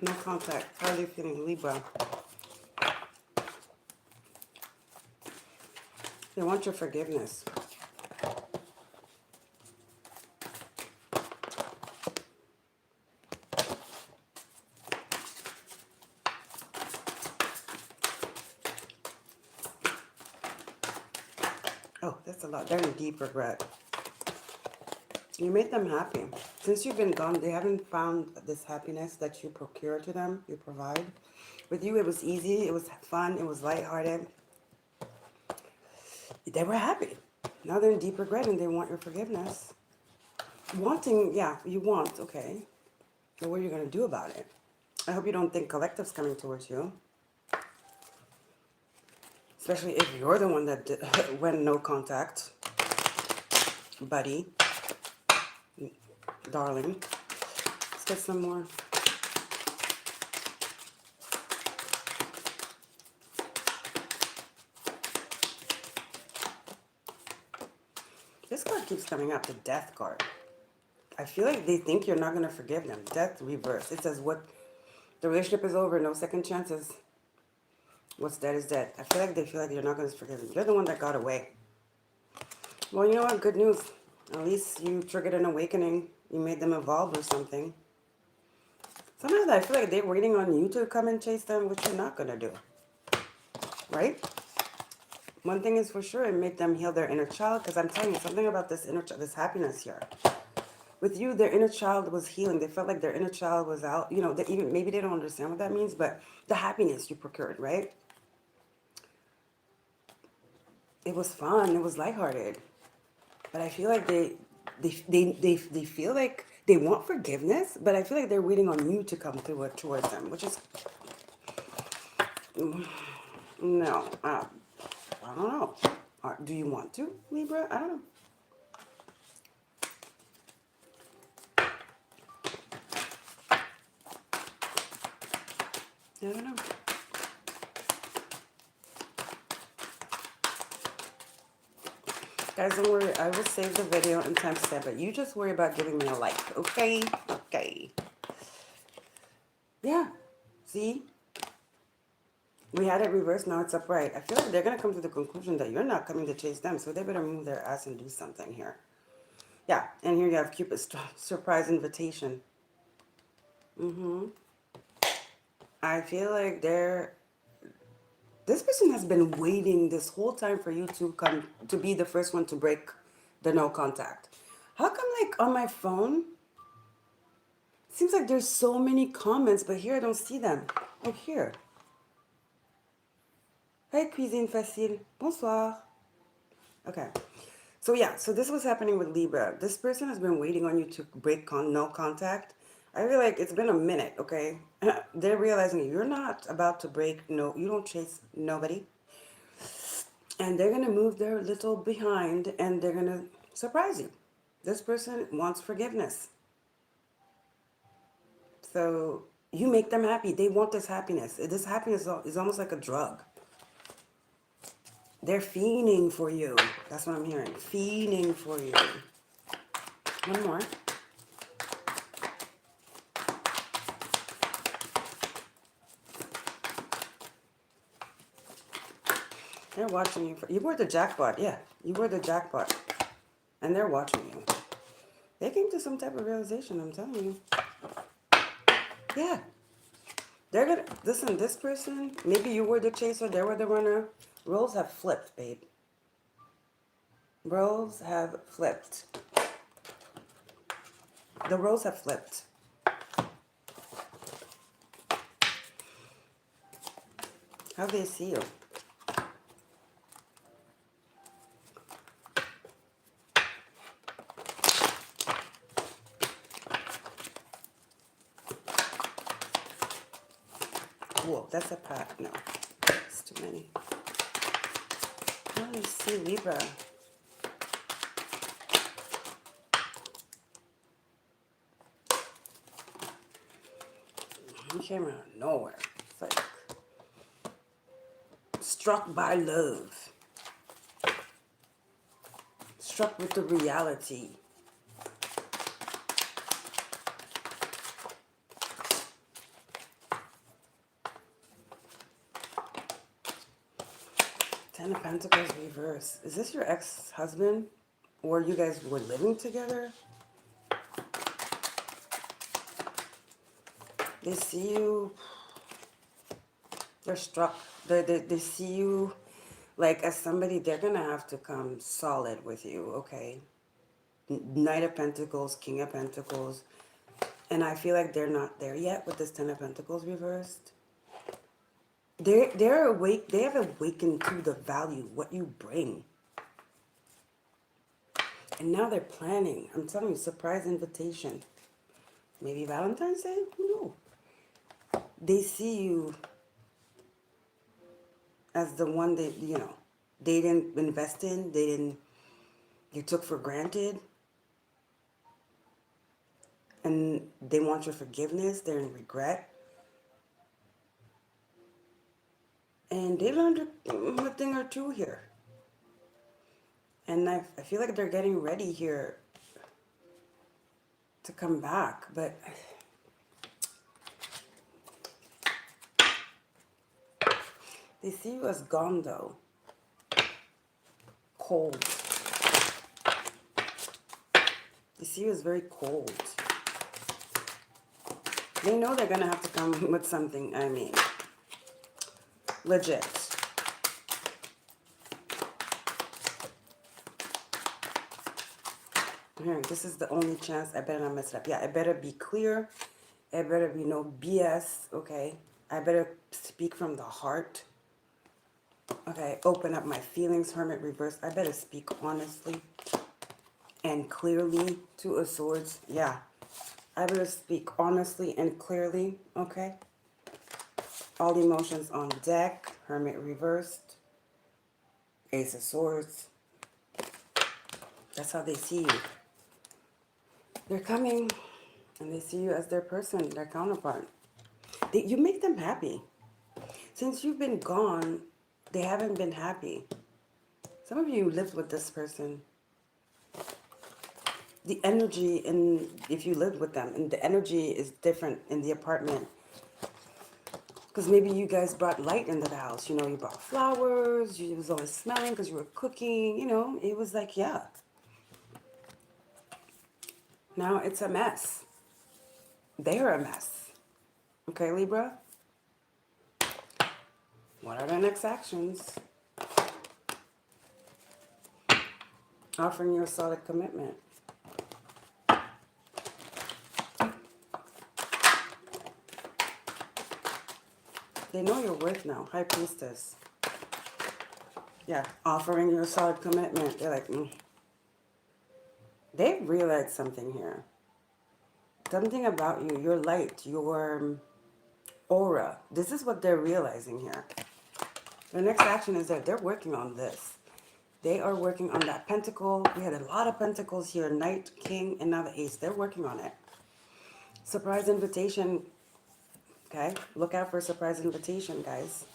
No contact. How are they feeling, Libra? They want your forgiveness. Oh, that's a lot. They're in deep regret. You made them happy. Since you've been gone, they haven't found this happiness that you procure to them, you provide. With you, it was easy, it was fun, it was lighthearted. They were happy. Now they're in deep regret and they want your forgiveness. Wanting, yeah, you want, okay. So what are you going to do about it? I hope you don't think collective's coming towards you. Especially if you're the one that went no contact. Buddy. Darling. Let's get some more. This card keeps coming up, the Death card. I feel like they think you're not going to forgive them. Death reverse. It says what the relationship is over, no second chances. What's dead is dead. I feel like they feel like you're not going to forgive them. You're the one that got away. Well, you know what? Good news. At least you triggered an awakening. You made them evolve or something. Somehow I feel like they're waiting on you to come and chase them, which you're not going to do. Right? One thing is for sure, it made them heal their inner child. Because I'm telling you something about this this happiness here. With you, their inner child was healing. They felt like their inner child was out. You know, even maybe they don't understand what that means, but the happiness you procured, right? It was fun. It was lighthearted. But I feel like they feel like they want forgiveness, but I feel like they're waiting on you to come through it towards them, which is no. I don't know. Do you want to, Libra? I don't know. I don't know. Guys, don't worry. I will save the video and timestamp it. You just worry about giving me a like, okay? Okay. Yeah. See? We had it reversed. Now it's upright. I feel like they're going to come to the conclusion that you're not coming to chase them, so they better move their ass and do something here. Yeah. And here you have Cupid's surprise invitation. I feel like this person has been waiting this whole time for you to come to be the first one to break the no contact. How come like on my phone, it seems like there's so many comments, but here I don't see them. Oh, here. Hey, Cuisine Facile. Bonsoir. Okay. So yeah, so this was happening with Libra. This person has been waiting on you to break no contact. I feel like it's been a minute, okay? They're realizing you're not about to break you don't chase nobody. And they're going to move their little behind and they're going to surprise you. This person wants forgiveness. So you make them happy. They want this happiness. This happiness is almost like a drug. They're fiending for you. That's what I'm hearing. Fiending for you. One more. They're watching you. You were the jackpot. Yeah, you were the jackpot. And they're watching you. They came to some type of realization, I'm telling you. Yeah. They're going to... Listen, this person, maybe you were the chaser, they were the runner. Roles have flipped, babe. Roles have flipped. The roles have flipped. How do they see you? Whoa, that's a pack. No, it's too many. How do you see Libra? He came out of nowhere. It's like struck by love. Struck with the reality. Ten of Pentacles reverse. Is this your ex-husband? Or you guys were living together? They see you. They're struck. They see you like as somebody they're going to have to come solid with you, okay? Knight of Pentacles, King of Pentacles. And I feel like they're not there yet with this Ten of Pentacles reversed. They're awake. They have awakened to the value, what you bring. And now they're planning. I'm telling you, surprise invitation. Maybe Valentine's Day? Who knows? They see you as the one that, you know, they didn't invest in. You took for granted. And they want your forgiveness. They're in regret. And they learned a thing or two here. And I feel like they're getting ready here to come back. But they see you as gone, though. Cold. They see you as very cold. They know they're going to have to come with something, I mean, legit. Here, this is the only chance. I better not mess it up. Yeah, I better be clear. I better be no BS, okay? I better speak from the heart. Okay, open up my feelings, Hermit reverse. I better speak honestly and clearly. Two of Swords. Yeah, I better speak honestly and clearly, okay? All emotions on deck. Hermit reversed. Ace of Swords. That's how they see you. They're coming, and they see you as their person, their counterpart. You make them happy. Since you've been gone, they haven't been happy. Some of you lived with this person. The energy, if you lived with them, and the energy is different in the apartment. Because maybe you guys brought light into the house. You know, you brought flowers. It was always smelling because you were cooking. You know, it was like, yeah. Now it's a mess. They're a mess. Okay, Libra? What are their next actions? Offering you a solid commitment. They know your worth now. High Priestess. Yeah, offering you a solid commitment. They're like, They realized something here. Something about you, your light, your aura. This is what they're realizing here. The next action is that they're working on this. They are working on that pentacle. We had a lot of pentacles here. Knight, King, and now the Ace. They're working on it. Surprise invitation. Okay, look out for a surprise invitation, guys.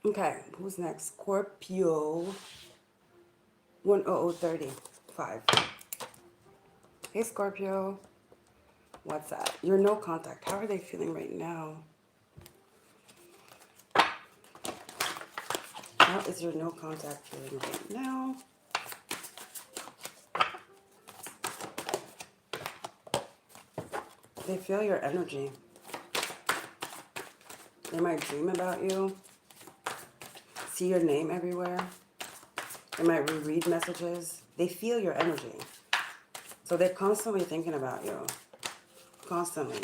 Okay, who's next? Scorpio. 10035. Hey, Scorpio. What's that? Your no contact. How are they feeling right now? How is your no contact feeling right now? They feel your energy. They might dream about you. See your name everywhere. They might reread messages. They feel your energy. So they're constantly thinking about you. Constantly.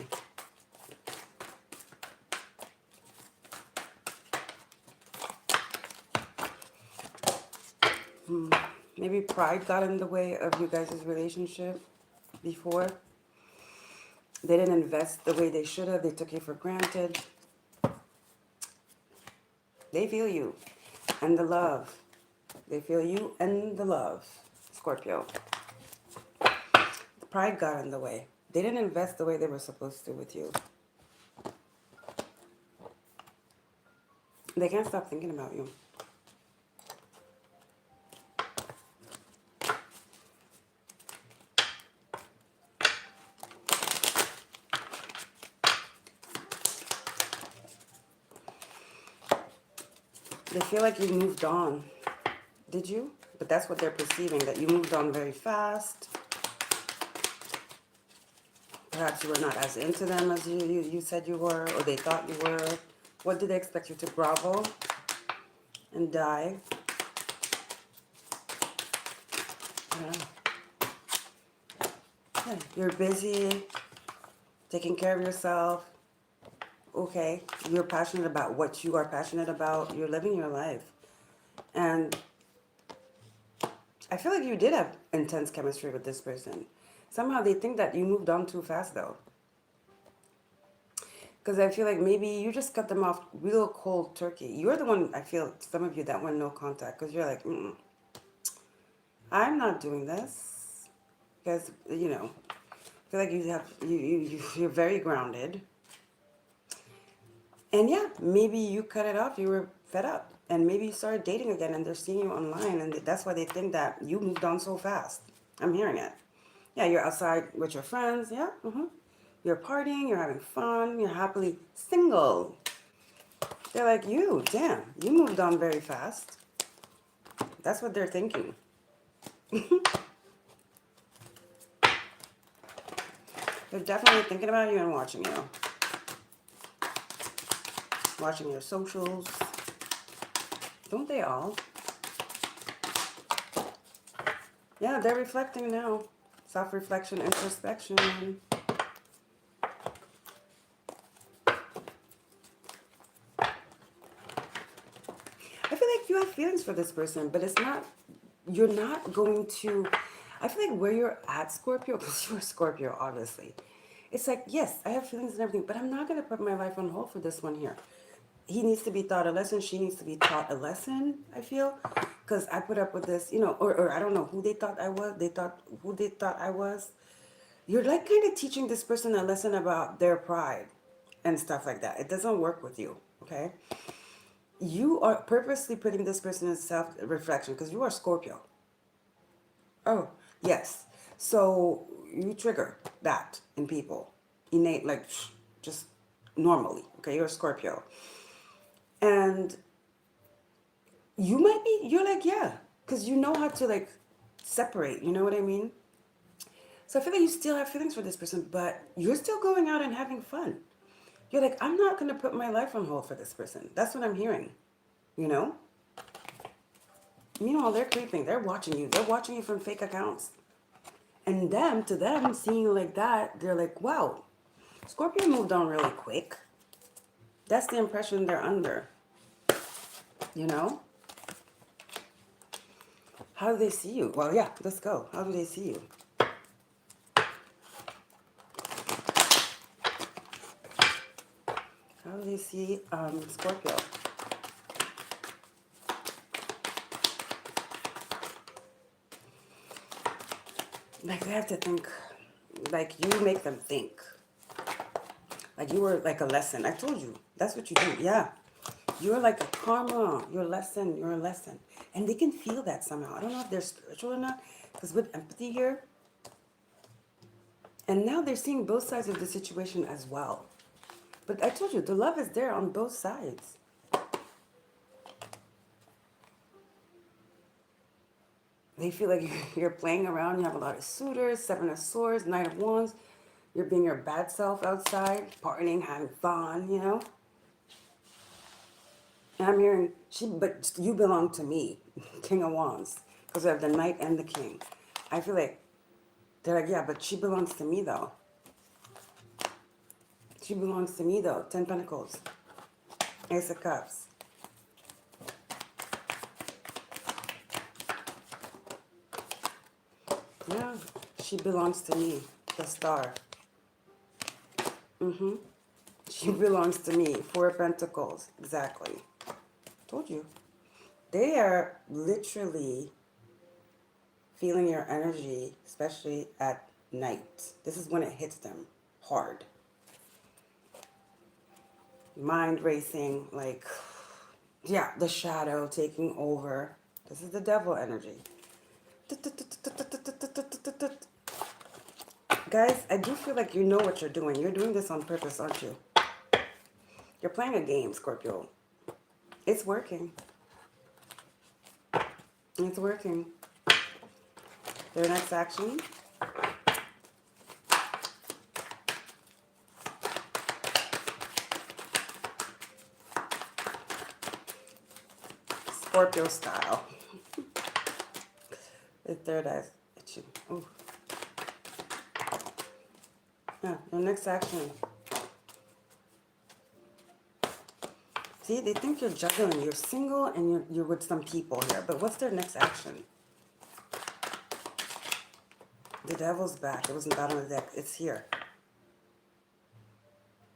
Maybe pride got in the way of you guys' relationship before. They didn't invest the way they should have. They took you for granted. They feel you and the love. They feel you and the love, Scorpio. The pride got in the way. They didn't invest the way they were supposed to with you. They can't stop thinking about you. They feel like you moved on. Did you? But that's what they're perceiving, that you moved on very fast. Perhaps you were not as into them as you said you were, or they thought you were. What did they expect you to grovel and die? Yeah, you're busy, taking care of yourself. Okay, you're passionate about what you are passionate about. You're living your life. And I feel like you did have intense chemistry with this person. Somehow they think that you moved on too fast, though. Because I feel like maybe you just cut them off real cold turkey. You're the one, I feel, some of you that want no contact. Because you're like, I'm not doing this. Because, you know, I feel like you're very grounded. And yeah, maybe you cut it off. You were fed up. And maybe you started dating again and they're seeing you online. And that's why they think that you moved on so fast. I'm hearing it. Yeah, you're outside with your friends. Yeah. You're partying. You're having fun. You're happily single. They're like, damn, you moved on very fast. That's what they're thinking. They're definitely thinking about you and watching you. Watching your socials. Don't they all? Yeah, they're reflecting now. Self-reflection, introspection. I feel like you have feelings for this person, but it's not, you're not going to, I feel like where you're at, Scorpio, because you're a Scorpio, obviously. It's like, yes, I have feelings and everything, but I'm not going to put my life on hold for this one here. He needs to be taught a lesson. She needs to be taught a lesson, I feel. Because I put up with this, you know, or I don't know who they thought I was. Who they thought I was. You're like kind of teaching this person a lesson about their pride and stuff like that. It doesn't work with you, okay? You are purposely putting this person in self-reflection because you are Scorpio. Oh, yes. So you trigger that in people. Innate, like, just normally, okay? You're a Scorpio. And you might be, you're like, yeah, because you know how to like separate, you know what I mean? So I feel like you still have feelings for this person, but you're still going out and having fun. You're like, I'm not going to put my life on hold for this person. That's what I'm hearing, you know? Meanwhile, they're creeping. They're watching you. They're watching you from fake accounts. And to them, seeing you like that, they're like, wow, Scorpio moved on really quick. That's the impression they're under, you know? How do they see you? Well, yeah, let's go. How do they see you? How do they see Scorpio? Like, they have to think, like, you make them think. Like, you were like a lesson. I told you. That's what you do. Yeah. You're like a karma. You're a lesson. You're a lesson. And they can feel that somehow. I don't know if they're spiritual or not. Because with empathy here. And now they're seeing both sides of the situation as well. But I told you, the love is there on both sides. They feel like you're playing around. You have a lot of suitors, 7 of Swords, 9 of Wands. You're being your bad self outside, partying, having fun, you know? And I'm hearing, but you belong to me, King of Wands, because we have the Knight and the King. I feel like, they're like, yeah, but she belongs to me, though. She belongs to me, though. 10 Pentacles. Ace of Cups. Yeah, she belongs to me, the star. Mm-hmm. She belongs to me. Four of Pentacles. Exactly. Told you. They are literally feeling your energy, especially at night. This is when it hits them hard. Mind racing, like, yeah, the shadow taking over. This is the devil energy. Guys, I do feel like you know what you're doing. You're doing this on purpose, aren't you? You're playing a game, Scorpio. It's working. It's working. Their next action. Scorpio style. The third eye itching. Oh. Yeah, your next action. See, they think you're juggling. You're single and you're with some people here. But what's their next action? The devil's back. It wasn't bottom of the deck. It's here.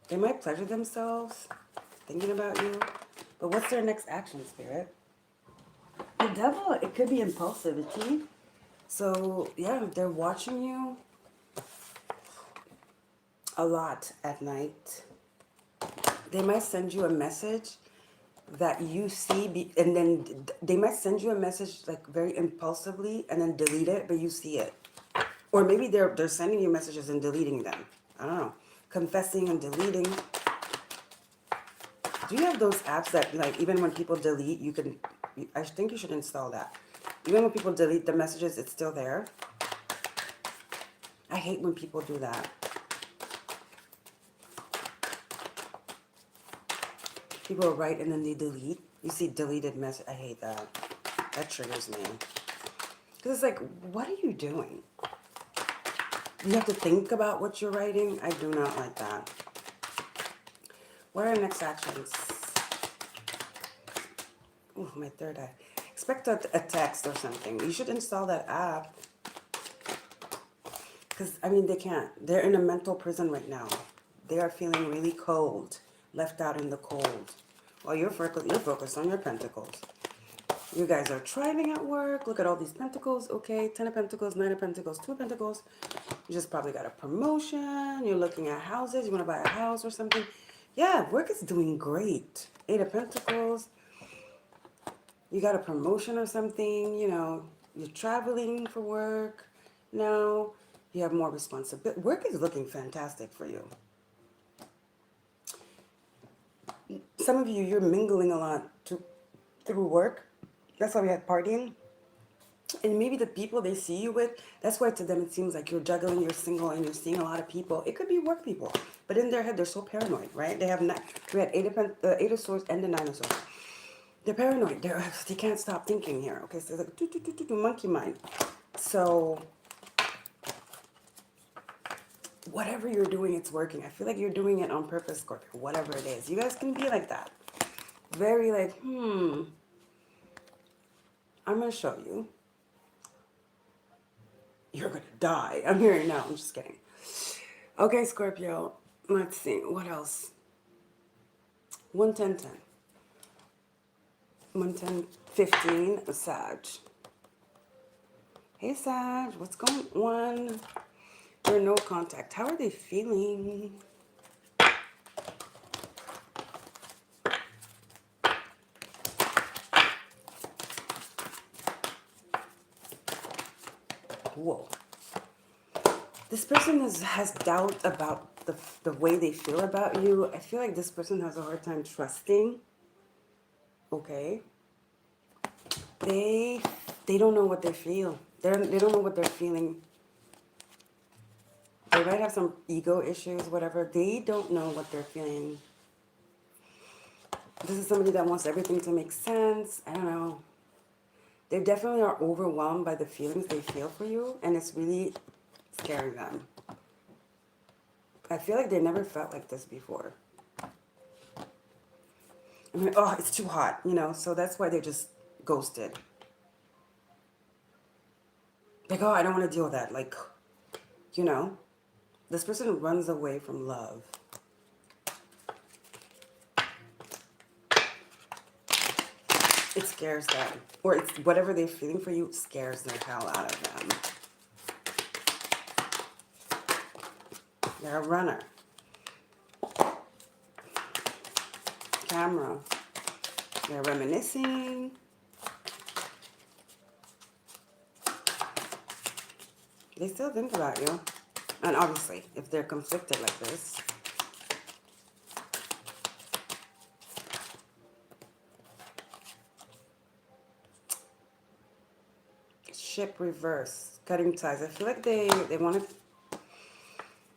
They might pleasure themselves thinking about you. But what's their next action, Spirit? The devil, it could be impulsivity. So, yeah, they're watching you a lot at night. They might send you a message that you see, and then they might send you a message like very impulsively and then delete it, but you see it. Or maybe they're sending you messages and deleting them. I don't know. Confessing and deleting. Do you have those apps that, like, even when people delete, you can... I think you should install that. Even when people delete the messages, it's still there. I hate when people do that. People write and then they delete. You see deleted message. I hate that. That triggers me. Because it's like, what are you doing? You have to think about what you're writing. I do not like that. What are our next actions? Ooh, my third eye. Expect a text or something. You should install that app. Because, I mean, they can't. They're in a mental prison right now. They are feeling really cold. Left out in the cold. While you're focused on your pentacles. You guys are thriving at work. Look at all these pentacles. Okay, 10 of pentacles, 9 of pentacles, 2 of pentacles. You just probably got a promotion. You're looking at houses. You want to buy a house or something. Yeah, work is doing great. 8 of pentacles. You got a promotion or something. You know, you're traveling for work now. You have more responsibility. Work is looking fantastic for you. Some of you, you're mingling a lot through work. That's why we had partying. And maybe the people they see you with, that's why to them it seems like you're juggling, you're single, and you're seeing a lot of people. It could be work people. But in their head, they're so paranoid, right? They have we had the 8 of Swords and the 9 of Swords. They're paranoid. They can't stop thinking here. Okay, so it's like monkey mind. So whatever you're doing, it's working. I feel like you're doing it on purpose, Scorpio. Whatever it is. You guys can be like that. Very like, I'm going to show you. You're going to die. I'm hearing now. I'm just kidding. Okay, Scorpio. Let's see. What else? 110, 10. 110, 15, Sag. Hey, Sag. What's going on? They're no contact. How are they feeling? Whoa. This person has doubt about the way they feel about you. I feel like this person has a hard time trusting. Okay. They don't know what they feel. They don't know what they're feeling. They might have some ego issues, whatever. They don't know what they're feeling. This is somebody that wants everything to make sense. I don't know. They definitely are overwhelmed by the feelings they feel for you, and it's really scaring them. I feel like they never felt like this before. I mean, oh, it's too hot, you know, so that's why they just ghosted. Like, oh, I don't want to deal with that. Like, you know, this person runs away from love. It scares them. Or it's whatever they're feeling for you scares the hell out of them. They're a runner. Camera. They're reminiscing. They still think about you. And obviously, if they're conflicted like this, ship reverse, cutting ties. I feel like they want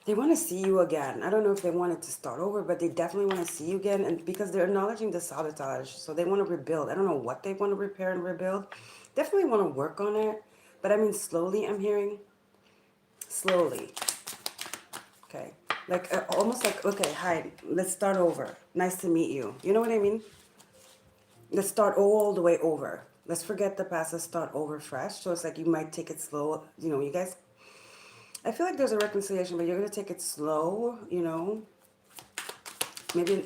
to see you again. I don't know if they wanted to start over, but they definitely want to see you again. And because they're acknowledging the sabotage, so they want to rebuild. I don't know what they want to repair and rebuild. Definitely want to work on it. But I mean, slowly, I'm hearing. Slowly. Okay. Like, almost like, okay, hi, let's start over. Nice to meet you. You know what I mean? Let's start all the way over. Let's forget the past. Let's start over fresh. So it's like you might take it slow. You know, you guys, I feel like there's a reconciliation, but you're going to take it slow, you know. Maybe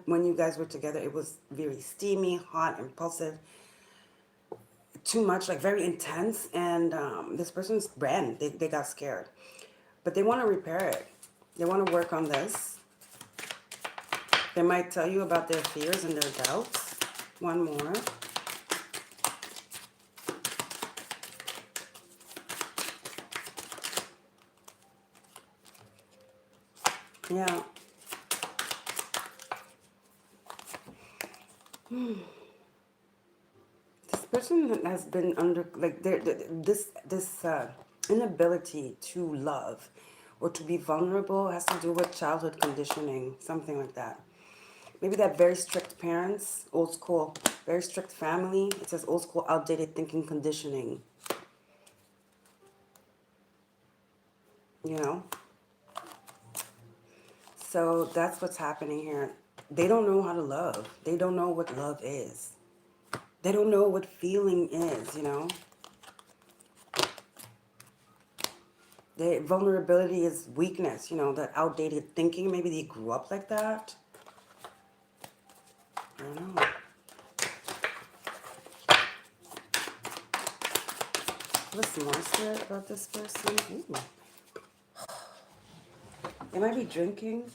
when you guys were together, it was very steamy, hot, impulsive, too much, like very intense. And this person's ran. They got scared. But they want to repair it. They want to work on this. They might tell you about their fears and their doubts. One more. Yeah. This person has been under, like, this inability to love or to be vulnerable has to do with childhood conditioning, something like that. Maybe that very strict parents, old school, very strict family. It says old school, outdated thinking conditioning. You know? So that's what's happening here. They don't know how to love. They don't know what love is. They don't know what feeling is, you know? The vulnerability is weakness, you know, that outdated thinking. Maybe they grew up like that. I don't know. What's more spirit about this person? Ooh. They might be drinking.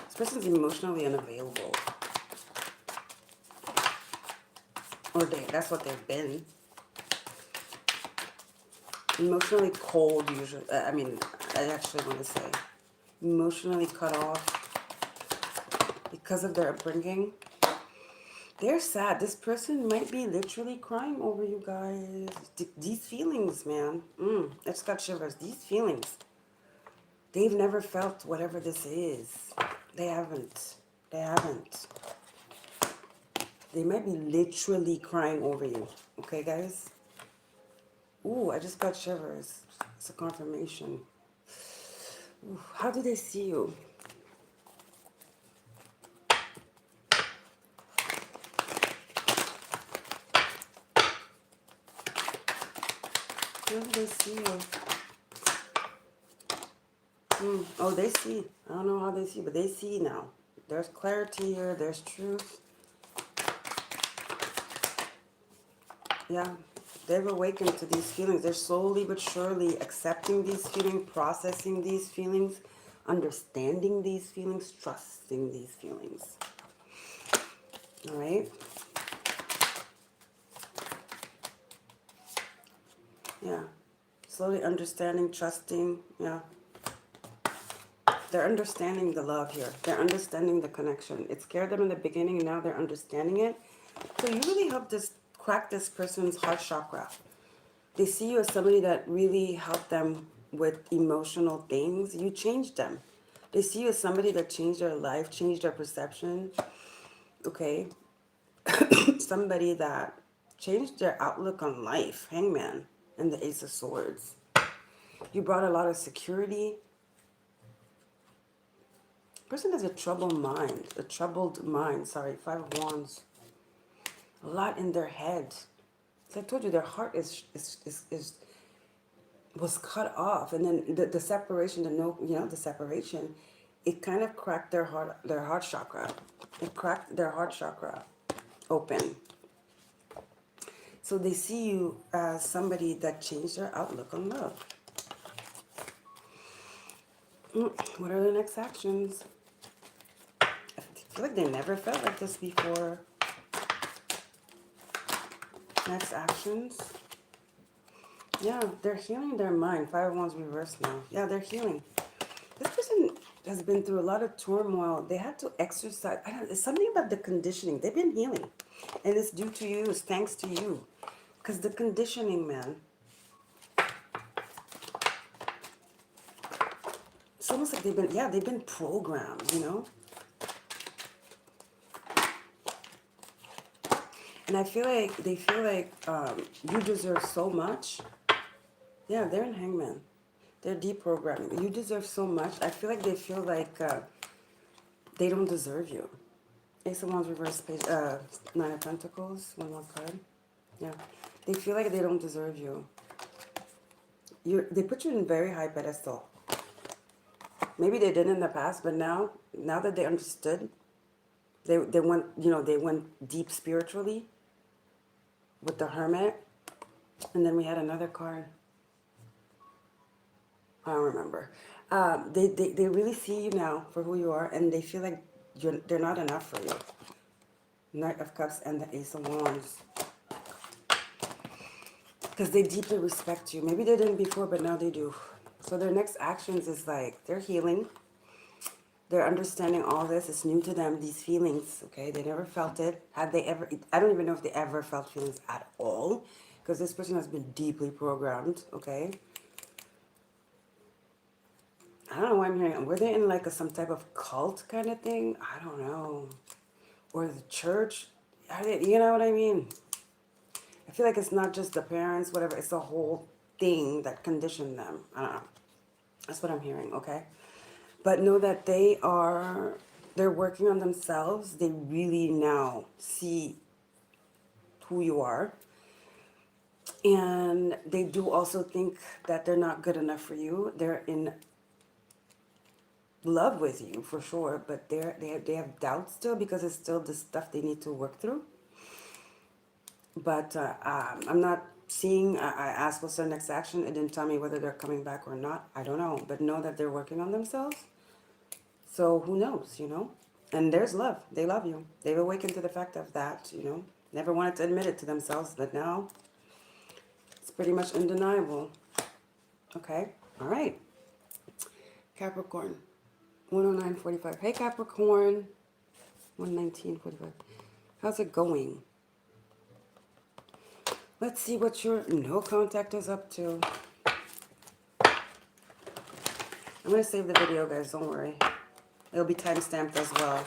This person's emotionally unavailable. Or that's what they've been. Emotionally cold, usually. I actually want to say emotionally cut off because of their upbringing. They're sad. This person might be literally crying over you guys. These feelings, man. I just got shivers. These feelings. They've never felt whatever this is. They haven't. They haven't. They might be literally crying over you. Okay, guys? Ooh, I just got shivers. It's a confirmation. Ooh, how do they see you? How do they see you? Oh, they see. I don't know how they see, but they see now. There's clarity here. There's truth. Yeah. They've awakened to these feelings. They're slowly but surely accepting these feelings, processing these feelings, understanding these feelings, trusting these feelings. All right? Yeah. Slowly understanding, trusting. Yeah. They're understanding the love here. They're understanding the connection. It scared them in the beginning, and now they're understanding it. So you really helped crack this person's heart chakra. They see you as somebody that really helped them with emotional things. You changed them. They see you as somebody that changed their life, changed their perception. okay? Somebody that changed their outlook on life, Hangman, and the Ace of Swords. You brought a lot of security. Person has a troubled mind, sorry, Five of Wands. A lot in their head. So I told you their heart was cut off, and then the separation, the separation, it kind of cracked their heart chakra. It cracked their heart chakra open. So they see you as somebody that changed their outlook on love. What are the next actions? I feel like they never felt like this before. Next actions. Yeah, they're healing their mind. Five of Wands reversed now. Yeah, they're healing. This person has been through a lot of turmoil. They had to exercise. It's something about the conditioning. They've been healing. And it's due to you. It's thanks to you. Because the conditioning, man. It's almost like they've been programmed, you know? And I feel like they feel like you deserve so much. Yeah, they're in Hangman. They're deprogramming. You deserve so much. I feel like they feel like they don't deserve you. Ace of Wands reverse page, Nine of Pentacles, one more card. Yeah, they feel like they don't deserve you. They put you in very high pedestal. Maybe they did in the past, but now that they understood, they went, they went deep spiritually with the Hermit, and then we had another card. I don't remember. They really see you now for who you are, and they feel like they're not enough for you. Knight of Cups and the Ace of Wands. Because they deeply respect you. Maybe they didn't before, but now they do. So their next actions is like, they're healing. They're understanding all this. It's new to them, these feelings, okay? They never felt it. Had they ever, I don't even know if they ever felt feelings at all. Because this person has been deeply programmed, okay? I don't know why I'm hearing. Were they in like some type of cult kind of thing? I don't know. Or the church? You know what I mean? I feel like it's not just the parents, whatever. It's the whole thing that conditioned them. I don't know. That's what I'm hearing, okay? But know that they're working on themselves. They really now see who you are. And they do also think that they're not good enough for you. They're in love with you for sure, but they have doubts still because it's still the stuff they need to work through. But I'm not seeing, I asked what's their next action. It didn't tell me whether they're coming back or not. I don't know, but know that they're working on themselves. So who knows, And there's love. They love you. They've awakened to the fact of that, Never wanted to admit it to themselves, but now it's pretty much undeniable. Okay, all right. Capricorn, 109.45. Hey, Capricorn, 119.45. How's it going? Let's see what your no contact is up to. I'm going to save the video, guys. Don't worry. It'll be time-stamped as well.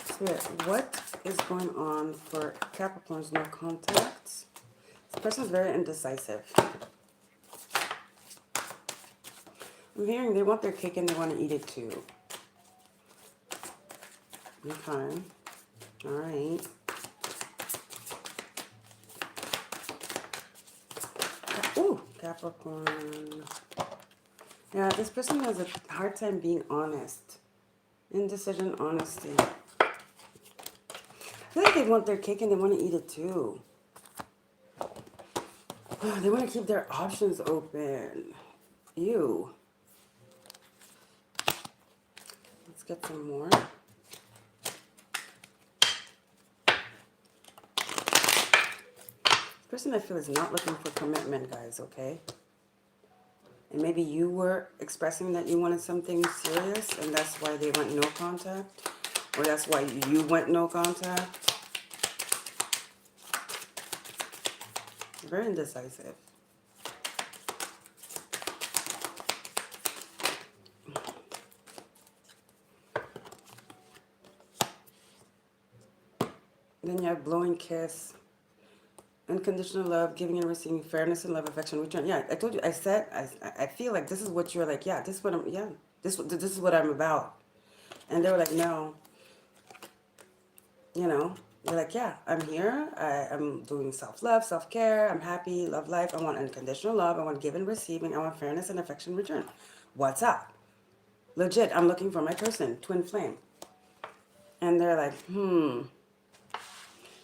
Spirit, what is going on for Capricorn's no contact? This person's very indecisive. I'm hearing they want their cake and they want to eat it too. Okay. All right. Ooh, Capricorn. Yeah, this person has a hard time being honest. Indecision, honesty. I feel like they want their cake and they want to eat it too. They want to keep their options open. Ew. Let's get some more. This person I feel is not looking for commitment, guys, okay? And maybe you were expressing that you wanted something serious and that's why they went no contact. Or that's why you went no contact. Very indecisive. Then you have blowing kiss, unconditional love, giving and receiving, fairness and love, affection, return. Yeah, I told you. I said. I feel like this is what you're like. Yeah, this is what I'm. Yeah, this is what I'm about. And they were like, no. You know, they're like, yeah, I'm here. I'm doing self-love, self-care. I'm happy, love life. I want unconditional love. I want give and receiving. I want fairness and affection return. What's up? Legit, I'm looking for my person, twin flame. And they're like,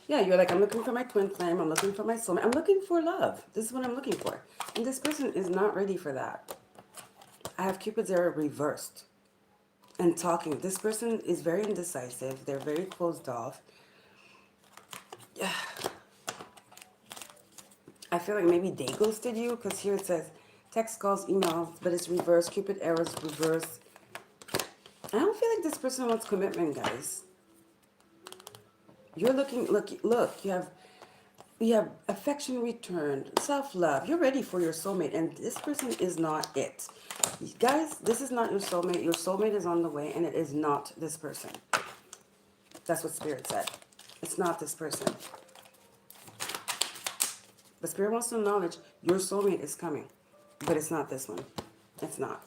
yeah, you're like, I'm looking for my twin flame. I'm looking for my soulmate. I'm looking for love. This is what I'm looking for. And this person is not ready for that. I have Cupid's arrow reversed. And talking. This person is very indecisive. They're very closed off. Yeah. I feel like maybe they ghosted you because here it says text, calls, emails, but it's reversed. Cupid arrows reversed. I don't feel like this person wants commitment, guys. You're looking, look, you have affection returned, self-love. You're ready for your soulmate, and this person is not it. Guys, this is not your soulmate. Your soulmate is on the way, and it is not this person. That's what Spirit said. It's not this person. But Spirit wants to acknowledge your soulmate is coming, but it's not this one. It's not.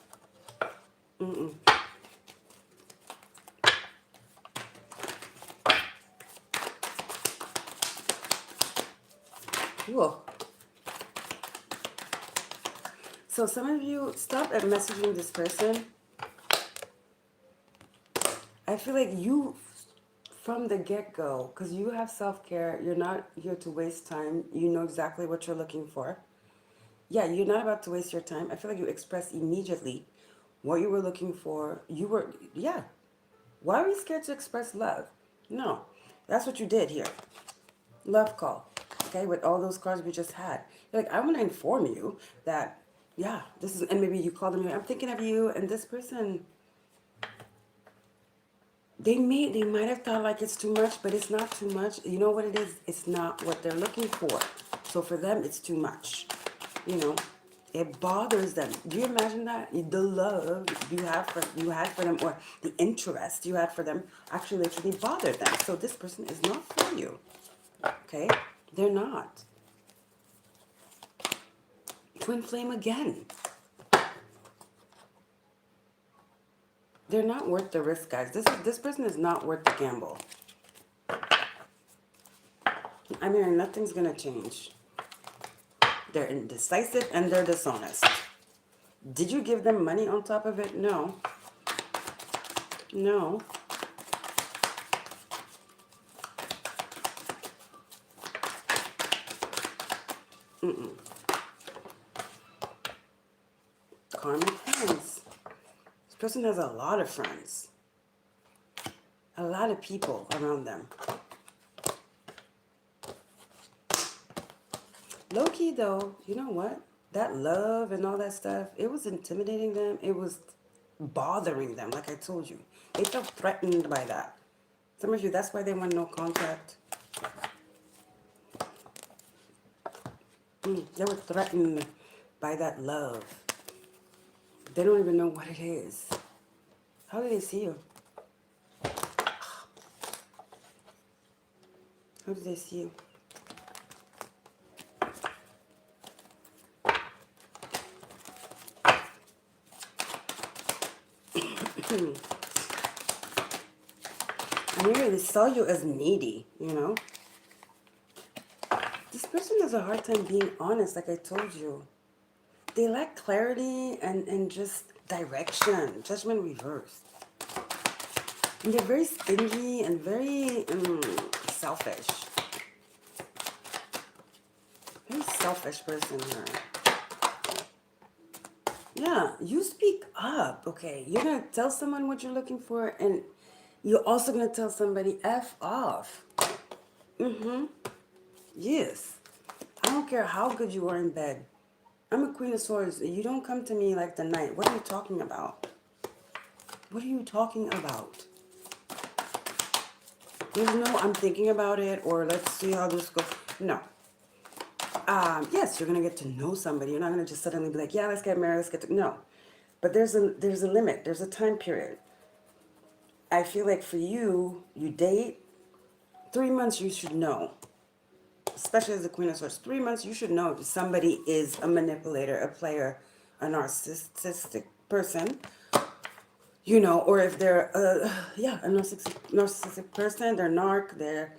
Whoa. So some of you stop at messaging this person. I feel like you, from the get-go, because you have self-care, you're not here to waste time. You know exactly what you're looking for. Yeah, you're not about to waste your time. I feel like you expressed immediately what you were looking for. You were, yeah. Why are you scared to express love? No, that's what you did here. Love call, okay, with all those cards we just had. You're like, I want to inform you that, yeah, this is, and maybe you call them, I'm thinking of you, and this person, they might have thought like it's too much, but it's not too much. You know what it is? It's not what they're looking for. So for them, it's too much. You know, it bothers them. Do you imagine that? The love you had for them, or the interest you had for them, actually literally bothered them. So this person is not for you. Okay? They're not. Twin flame again. They're not worth the risk, guys. This person is not worth the gamble. I mean, nothing's gonna change. They're indecisive and they're dishonest. Did you give them money on top of it? No. No. Karmic friends. This person has a lot of friends. A lot of people around them. Low-key though, you know what? That love and all that stuff, it was intimidating them. It was bothering them, like I told you. They felt threatened by that. Some of you, that's why they want no contact. They were threatened by that love. They don't even know what it is. How do they see you? How do they see you? I mean, they saw you as needy, you know? This person has a hard time being honest, like I told you. They lack clarity and just direction, judgment reversed. And they're very stingy and very selfish. Very selfish person here. Yeah, you speak up, okay? You're going to tell someone what you're looking for, and you're also going to tell somebody F off. Yes. I don't care how good you are in bed. I'm a Queen of Swords. You don't come to me like the Knight. What are you talking about? What are you talking about? There's no, I'm thinking about it, or let's see how this goes. No. Yes, you're going to get to know somebody. You're not going to just suddenly be like, yeah, let's get married, let's get to, no. But there's a limit. There's a time period. I feel like for you, you date, 3 months you should know, especially as the Queen of Swords, 3 months you should know if somebody is a manipulator, a player, a narcissistic person, you know, or if they're a narcissistic person, they're narc, they're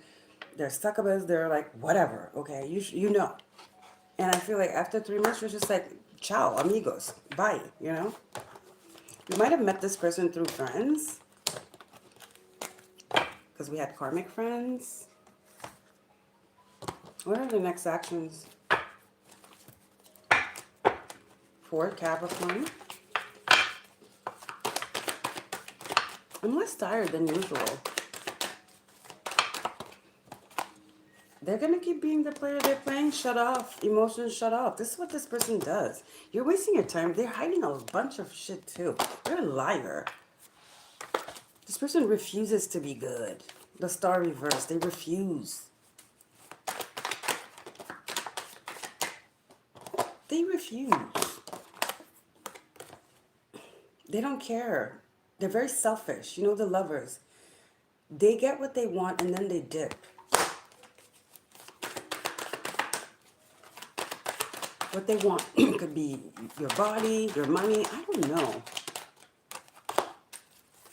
succubus, they're like whatever. Okay, you know. And I feel like after 3 months, you're just like, ciao, amigos, bye, you know? You might have met this person through friends, because we had karmic friends. What are the next actions for Capricorn? I'm less tired than usual. They're going to keep being the player they're playing. Shut off. Emotions shut off. This is what this person does. You're wasting your time. They're hiding a bunch of shit too. They're a liar. This person refuses to be good. The star reverse. They refuse. They refuse. They don't care. They're very selfish. You know, the lovers. They get what they want and then they dip. What they want could be your body, your money. I don't know.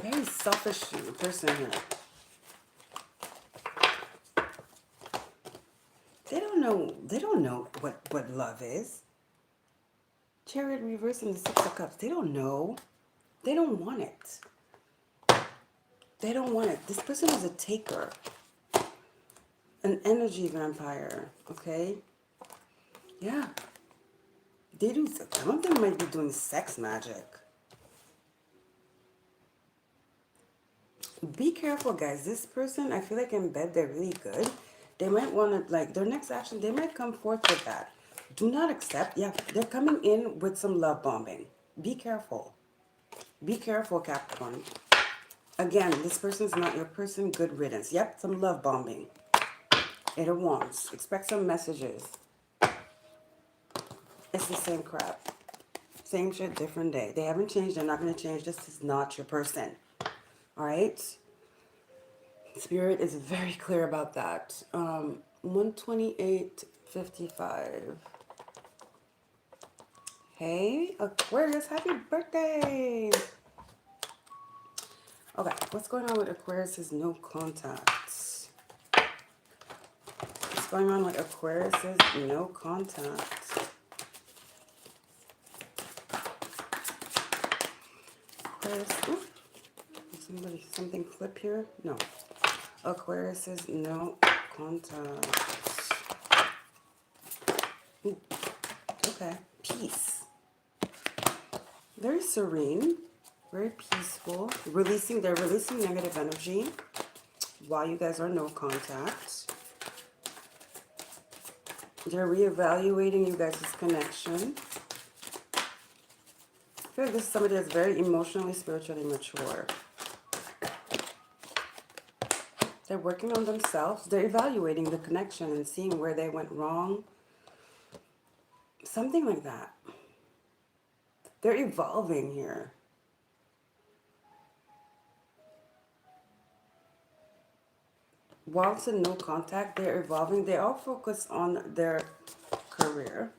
Very selfish person here. They don't know. They don't know what love is. Chariot reverse and the Six of Cups. They don't know. They don't want it. They don't want it. This person is a taker. An energy vampire. Okay? Yeah. They do. Some of them might be doing sex magic. Be careful, guys. This person, I feel like in bed, they're really good. They might want to, like, their next action, they might come forth with that. Do not accept. Yeah, they're coming in with some love bombing. Be careful. Be careful, Capricorn. Again, this person's not your person. Good riddance. Yep, some love bombing. Eight of Wands. Expect some messages. It's the same crap. Same shit, different day. They haven't changed. They're not going to change. This is not your person. All right? Spirit is very clear about that. 128.55. Hey, Aquarius, happy birthday. Okay, what's going on with Aquarius's no contacts? What's going on with Aquarius's no contact? Aquarius, ooh, something flip here? No. Aquarius's no contact. Ooh, okay, peace. Very serene, very peaceful. They're releasing negative energy while you guys are no contact. They're reevaluating you guys' connection. I feel like this is somebody that's very emotionally, spiritually mature. They're working on themselves. They're evaluating the connection and seeing where they went wrong. Something like that. They're evolving here. Whilst in no contact, they're evolving. They all focus on their career.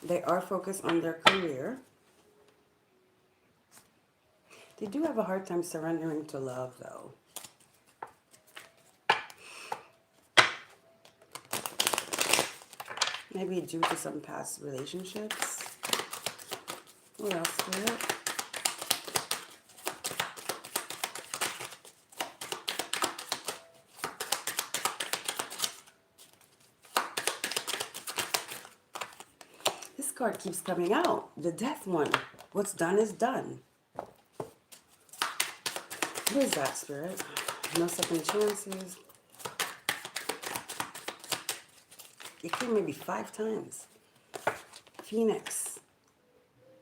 They are focused on their career. They do have a hard time surrendering to love, though. Maybe due to some past relationships. What else for it? This card keeps coming out. The death one. What's done is done. What is that, Spirit? No second chances. It came maybe 5 times. Phoenix.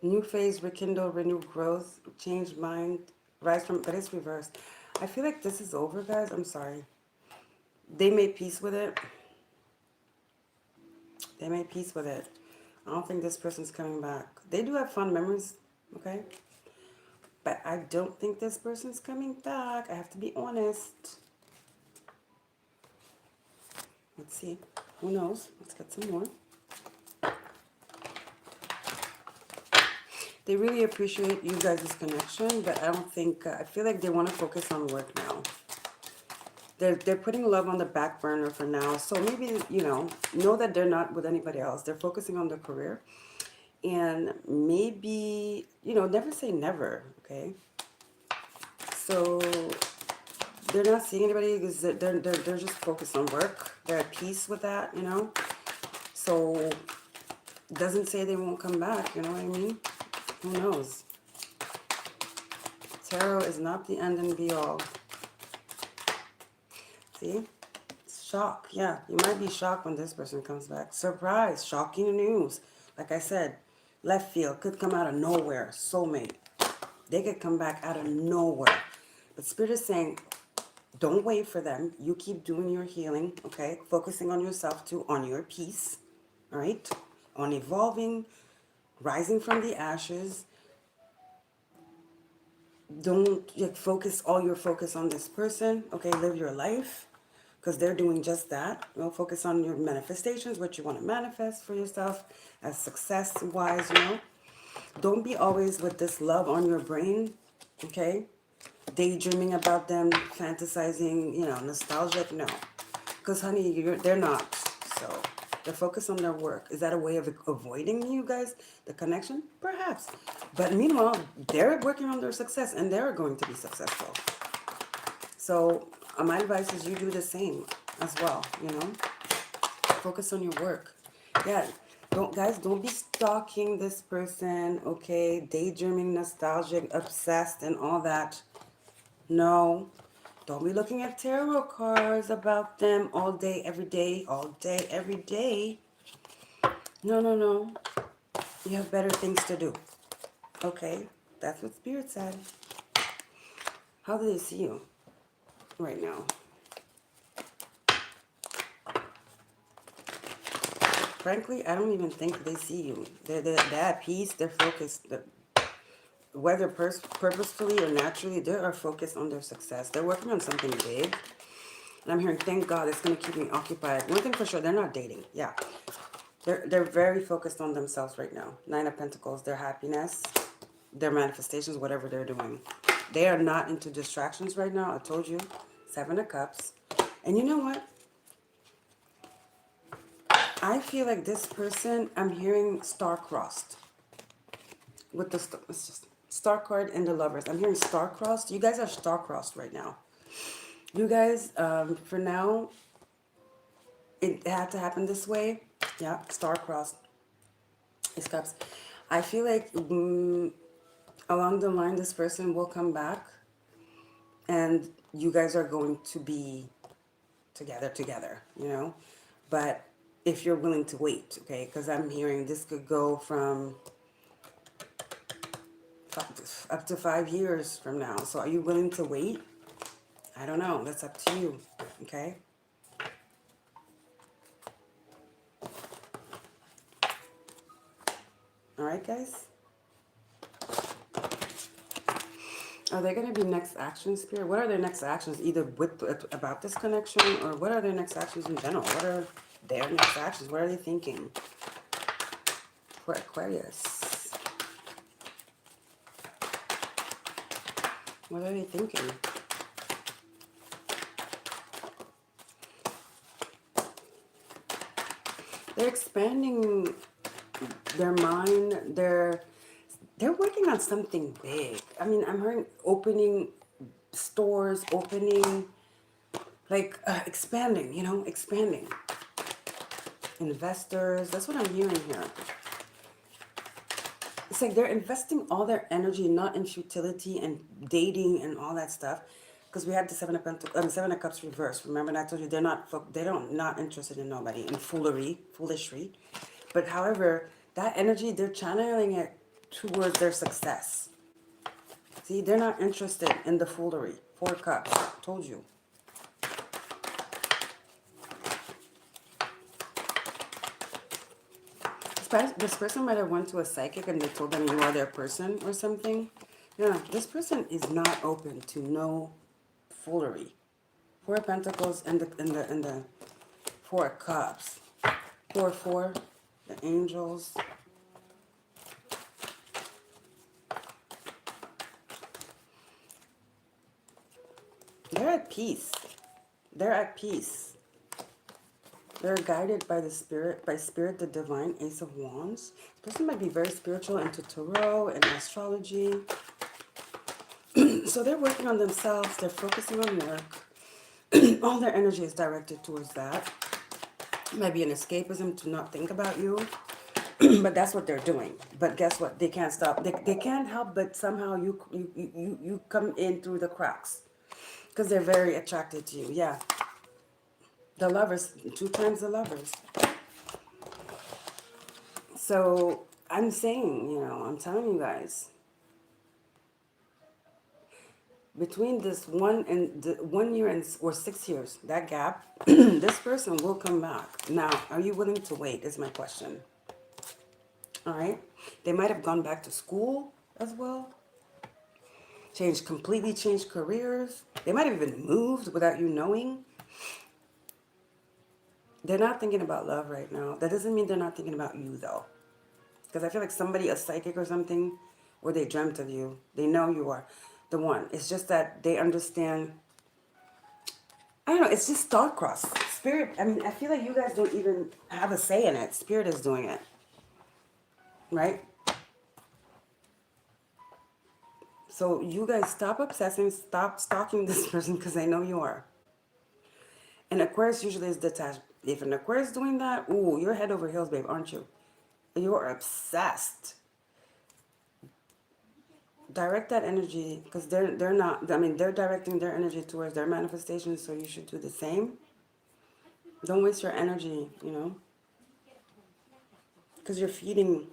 New phase, rekindle, renew growth, change mind, rise from, but it's reversed. I feel like this is over, guys. I'm sorry. They made peace with it. They made peace with it. I don't think this person's coming back. They do have fond memories, okay? But I don't think this person's coming back. I have to be honest. Let's see. Who knows? Let's get some more. They really appreciate you guys' connection, but I don't think, I feel like they want to focus on work now. They're putting love on the back burner for now. So maybe, you know that they're not with anybody else. They're focusing on their career. And maybe, never say never, okay? So they're not seeing anybody because they're just focused on work. They're at peace with that, So doesn't say they won't come back, you know what I mean? Who knows? Tarot is not the end and be all. See? Shock. Yeah, you might be shocked when this person comes back. Surprise. Shocking news. Like I said, left field could come out of nowhere. Soulmate. They could come back out of nowhere. But Spirit is saying, don't wait for them. You keep doing your healing, okay? Focusing on yourself too, on your peace, all right? On evolving, rising from the ashes. Don't focus all your focus on this person, okay? Live your life, because they're doing just that. Focus on your manifestations, what you want to manifest for yourself as success-wise, Don't be always with this love on your brain, okay? Daydreaming about them, fantasizing, nostalgic, no. Because, honey, they're not, so... They're focused on their work. Is that a way of avoiding you guys, the connection? Perhaps. But meanwhile, they're working on their success and they're going to be successful. So my advice is you do the same as well, Focus on your work. Yeah, don't be stalking this person, okay? Daydreaming, nostalgic, obsessed, and all that. No. Don't be looking at tarot cards about them all day, every day, every day. No, no, no. You have better things to do. Okay? That's what Spirit said. How do they see you right now? Frankly, I don't even think they see you. They're at peace. They're focused. Whether purposefully or naturally, they are focused on their success. They're working on something big. And I'm hearing, thank God, it's going to keep me occupied. One thing for sure, they're not dating. Yeah. They're very focused on themselves right now. Nine of Pentacles, their happiness, their manifestations, whatever they're doing. They are not into distractions right now. I told you. Seven of Cups. And you know what? I feel like this person, I'm hearing star-crossed. With the it's just star card and the Lovers. I'm hearing star-crossed. You guys are star-crossed right now. You guys, for now, it had to happen this way. Yeah, star-crossed. Ace Cups. I feel like along the line, this person will come back. And you guys are going to be together, But if you're willing to wait, okay? Because I'm hearing this could go from up to 5 years from now. So are you willing to wait? I don't know. That's up to you, okay? All right, guys? Are they going to be next actions, Spirit? What are their next actions, either with about this connection, or what are their next actions in general? What are their next actions? What are they thinking for Aquarius? What are they thinking? They're expanding their mind. They're working on something big. I mean, I'm hearing opening stores, opening, like expanding, expanding. Investors, that's what I'm hearing here. It's like they're investing all their energy not in futility and dating and all that stuff. Because we had the Seven of Cups reversed. Remember, and I told you they're not interested in nobody, in foolishry. But however, that energy, they're channeling it towards their success. See, they're not interested in the foolery. Four Cups, told you. This person might have went to a psychic and they told them you are their person or something. Yeah, this person is not open to no foolery. Four of Pentacles and the Four of Cups. 4, the angels. They're at peace. They're at peace. They're guided by the spirit, the divine, Ace of Wands. This person might be very spiritual, into tarot and astrology. So they're working on themselves. They're focusing on work. All their energy is directed towards that. It might be an escapism to not think about you. But that's what they're doing. But guess what? They can't stop. They can't help but somehow you come in through the cracks. Because they're very attracted to you. Yeah. The Lovers. 2 times the Lovers. So I'm saying, you know, I'm telling you guys, between this 1 year and or 6 years, that gap, this person will come back. Now, are you willing to wait? Is my question. All right. They might have gone back to school as well. Completely changed careers. They might have even moved without you knowing. They're not thinking about love right now. That doesn't mean they're not thinking about you, though. Because I feel like somebody, a psychic or something, or they dreamt of you. They know you are the one. It's just that they understand. I don't know. It's just star-crossed. Spirit, I mean, I feel like you guys don't even have a say in it. Spirit is doing it. Right? So you guys stop obsessing, stop stalking this person because I know you are. And Aquarius usually is detached. If an Aquarius is doing that, ooh, you're head over heels, babe, aren't you? You're obsessed. Direct that energy because they're not. I mean, they're directing their energy towards their manifestations, so you should do the same. Don't waste your energy, you know, because you're feeding.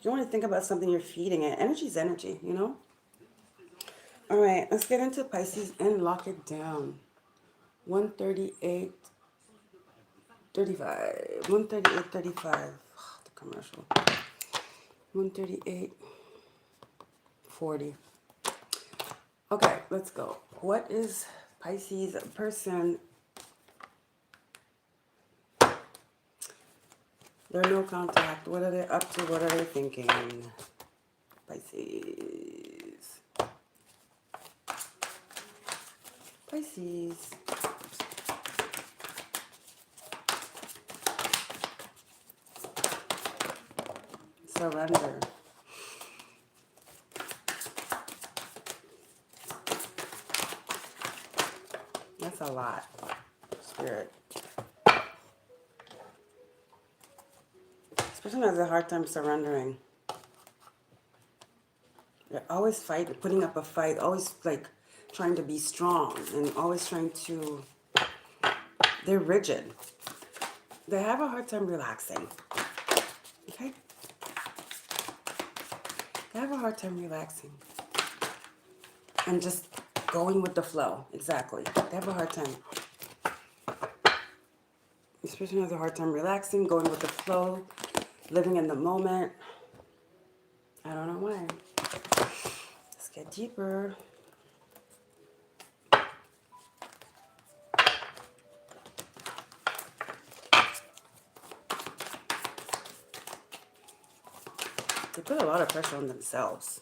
You want to think about something you're feeding it. Energy is energy, you know. All right, let's get into Pisces and lock it down. 138. 35. 138, 35. The commercial. 138, 40. Okay, let's go. What is Pisces person? They're no contact. What are they up to? What are they thinking? Pisces. Pisces. Surrender. That's a lot. Spirit. This person has a hard time surrendering. They're always fighting, putting up a fight, always like trying to be strong and always trying to, they're rigid. They have a hard time relaxing. Okay? They have a hard time relaxing. And just going with the flow. Exactly. They have a hard time. This person has a hard time relaxing, going with the flow, living in the moment. I don't know why. Let's get deeper. They put a lot of pressure on themselves.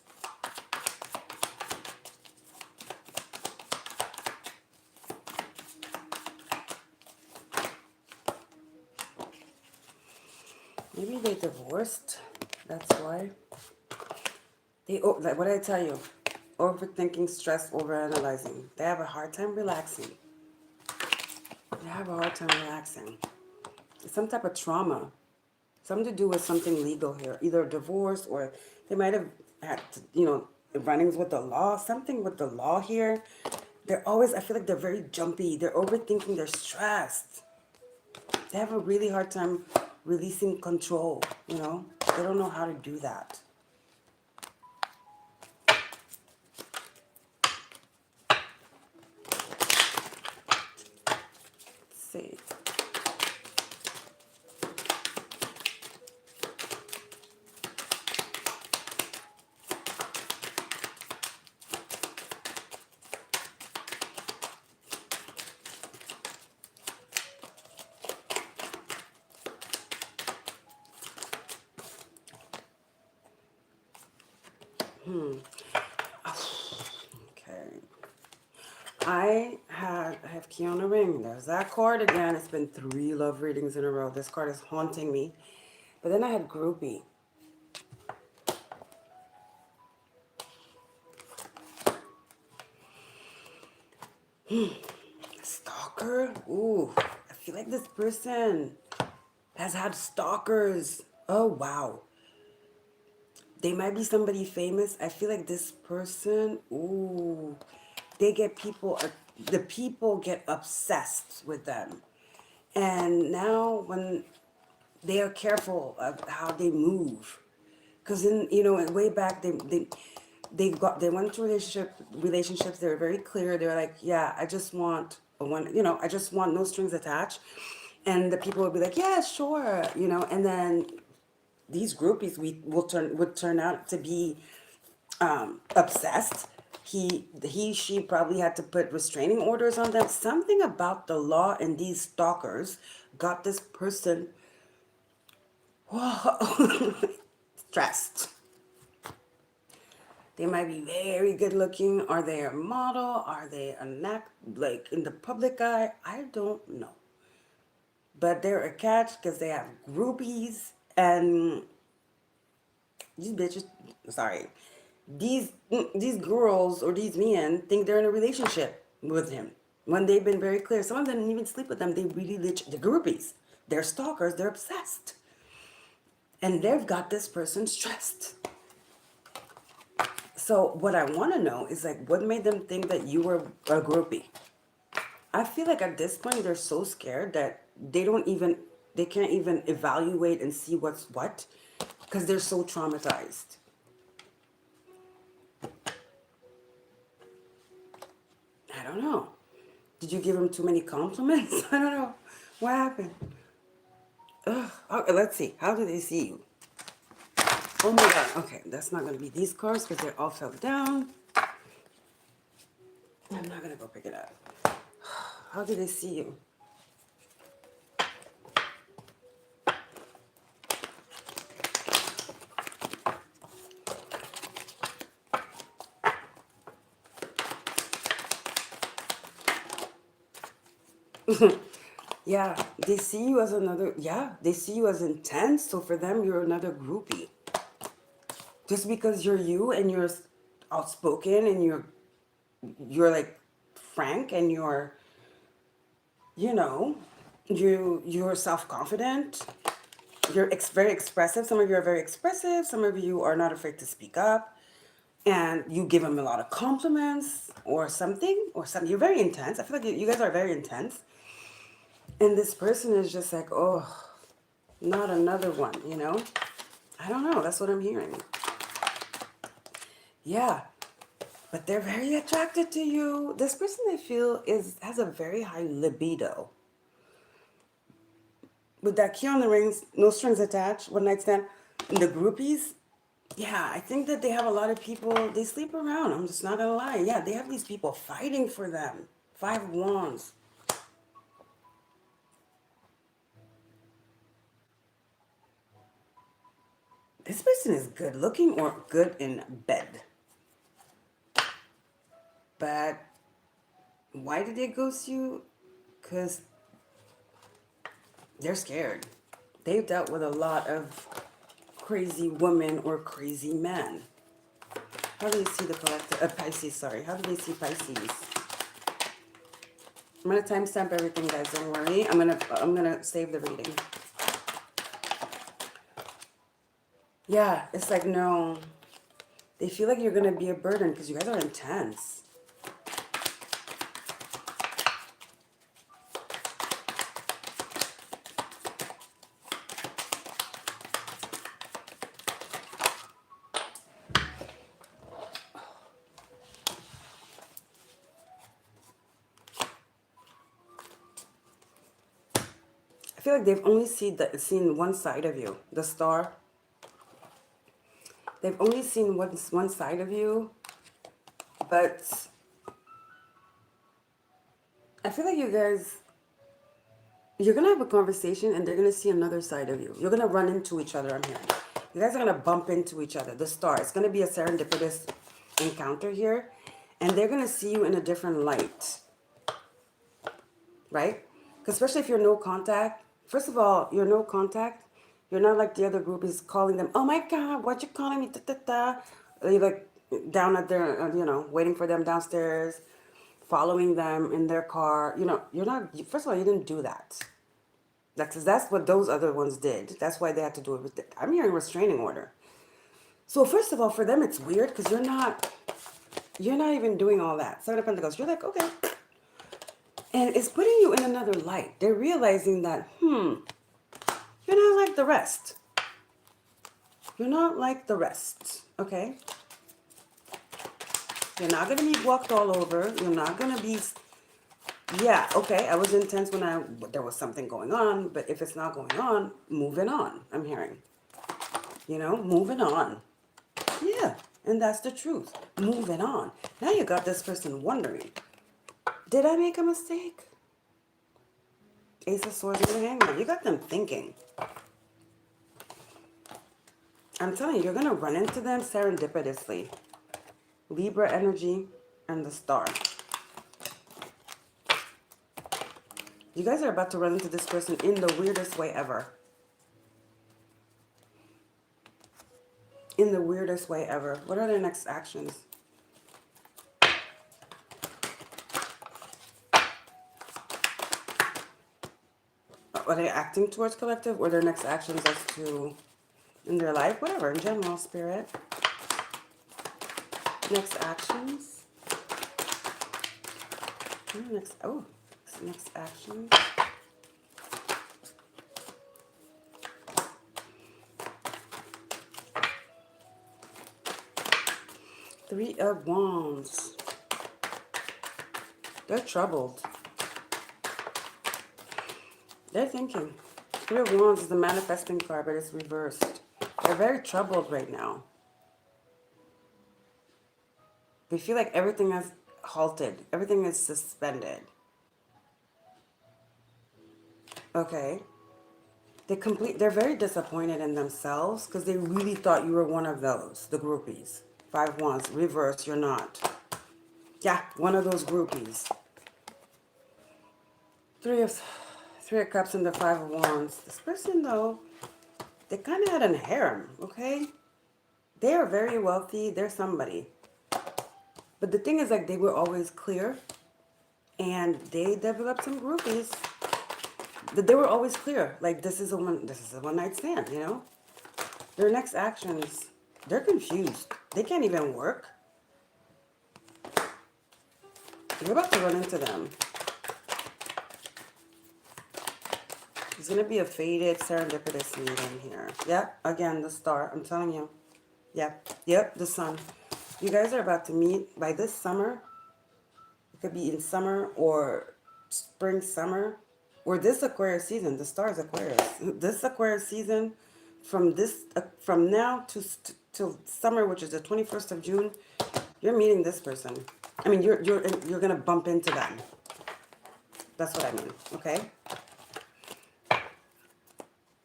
Maybe they divorced. That's why. Like what did I tell you? Overthinking, stress, overanalyzing. They have a hard time relaxing. They have a hard time relaxing. It's some type of trauma. Something to do with something legal here. Either a divorce or they might have had, you know, run-ins with the law. Something with the law here. They're always, I feel like they're very jumpy. They're overthinking. They're stressed. They have a really hard time releasing control, you know. They don't know how to do that. Let's see. Okay. I have key on the ring. There's that card again. It's been 3 love readings in a row. This card is haunting me. But then I had groupie. Stalker? Ooh, I feel like this person has had stalkers. Oh, wow. They might be somebody famous. I feel like this person, ooh, they get people, the people get obsessed with them. And now when they are careful of how they move. Because in, way back, they went into relationships, they were very clear. They were like, yeah, I just want I just want no strings attached. And the people would be like, yeah, sure, and then these groupies would turn out to be obsessed. She probably had to put restraining orders on them. Something about the law and these stalkers got this person stressed. They might be very good looking. Are they a model? Are they a like in the public eye? I don't know. But they're a catch because they have groupies and these bitches, sorry, these girls or these men think they're in a relationship with him when they've been very clear. Some of them didn't even sleep with them. They really the groupies. They're stalkers. They're obsessed, and they've got this person stressed. So what I want to know is like, what made them think that you were a groupie? I feel like at this point they're so scared that they can't even evaluate and see what's what because they're so traumatized. I don't know. Did you give him too many compliments? I don't know. What happened? Ugh. Okay, let's see. How do they see you? Oh my god. Okay, that's not going to be these cards because they all fell down. I'm not going to go pick it up. How do they see you? Yeah, they see you as they see you as intense. So for them, you're another groupie. Just because you're you and you're outspoken and you're like frank and you know, you're self-confident. You're very expressive. Some of you are very expressive. Some of you are not afraid to speak up. And you give them a lot of compliments or something. You're very intense. I feel like you guys are very intense. And this person is just like, oh, not another one, I don't know. That's what I'm hearing. Yeah. But they're very attracted to you. This person, I feel, has a very high libido. With that key on the rings, no strings attached, one night stand, and the groupies, yeah, I think that they have a lot of people, they sleep around. I'm just not gonna lie. Yeah, they have these people fighting for them. 5 of Wands. This person is good looking or good in bed. But why did they ghost you? Because they're scared. They've dealt with a lot of crazy women or crazy men. How do they see the collective? Pisces, sorry. How do they see Pisces? I'm gonna timestamp everything, guys. Don't worry. I'm gonna save the reading. Yeah, it's like no. They feel like you're gonna be a burden because you guys are intense. I feel like they've only seen one side of you, the star. They've only seen one side of you, but I feel like you guys, you're going to have a conversation and they're going to see another side of you. You're going to run into each other, I'm hearing. You guys are going to bump into each other. The star. It's going to be a serendipitous encounter here. And they're going to see you in a different light. Right? Because especially if you're no contact. First of all, you're no contact. You're not like the other group is calling them, oh my God, what you calling me? Da, da, da. You're like down at their, you know, waiting for them downstairs, following them in their car. You know, you're not, first of all, you didn't do that. That's what those other ones did. That's why they had to do it with, I'm hearing restraining order. So first of all, for them, it's weird because you're not even doing all that. Seven of Pentacles, you're like, okay. And it's putting you in another light. They're realizing that, you're not like the rest. You're not like the rest, okay? You're not going to be walked all over. You're not going to be, yeah, okay, I was intense when there was something going on, but if it's not going on, moving on, I'm hearing. You know, moving on. Yeah, and that's the truth. Moving on. Now you got this person wondering, did I make a mistake? Ace of Swords and the Hangman. You got them thinking. I'm telling you, you're going to run into them serendipitously. Libra energy and the star. You guys are about to run into this person in the weirdest way ever. In the weirdest way ever. What are their next actions? Are they acting towards collective, or their next actions as to in their life? Whatever, in general, spirit. Next actions. Next action. Three of Wands. They're troubled. They're thinking. Three of Wands is the manifesting card, but it's reversed. They're very troubled right now. They feel like everything has halted. Everything is suspended. Okay. They're very disappointed in themselves because they really thought you were one of those, the groupies. Five of Wands, reverse, you're not. Yeah, one of those groupies. Three of Cups and the Five of Wands. This person, though, they kind of had a harem, okay? They are very wealthy. They're somebody. But the thing is, like, they were always clear. And they developed some groupies. They were always clear. Like, this is a one night stand, you know? Their next actions, they're confused. They can't even work. You're about to run into them. It's going to be a faded serendipitous meeting here. Yep, again, the star. I'm telling you. Yep, the sun. You guys are about to meet by this summer. It could be in summer or spring, summer. Or this Aquarius season. The star is Aquarius. This Aquarius season, from now till summer, which is the 21st of June, you're meeting this person. I mean, you're going to bump into them. That's what I mean, okay?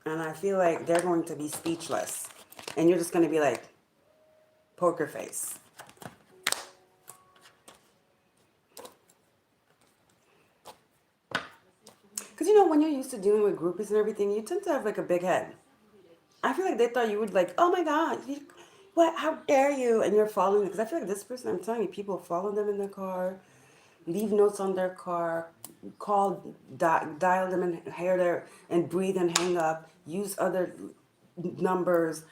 And I feel like they're going to be speechless. And you're just going to be like, poker face. Because, you know, when you're used to dealing with groupies and everything, you tend to have, like, a big head. I feel like they thought you would, like, oh, my God, what? How dare you? And you're following them. Because I feel like this person, I'm telling you, people follow them in their car, leave notes on their car, dial them and and breathe and hang up, use other numbers,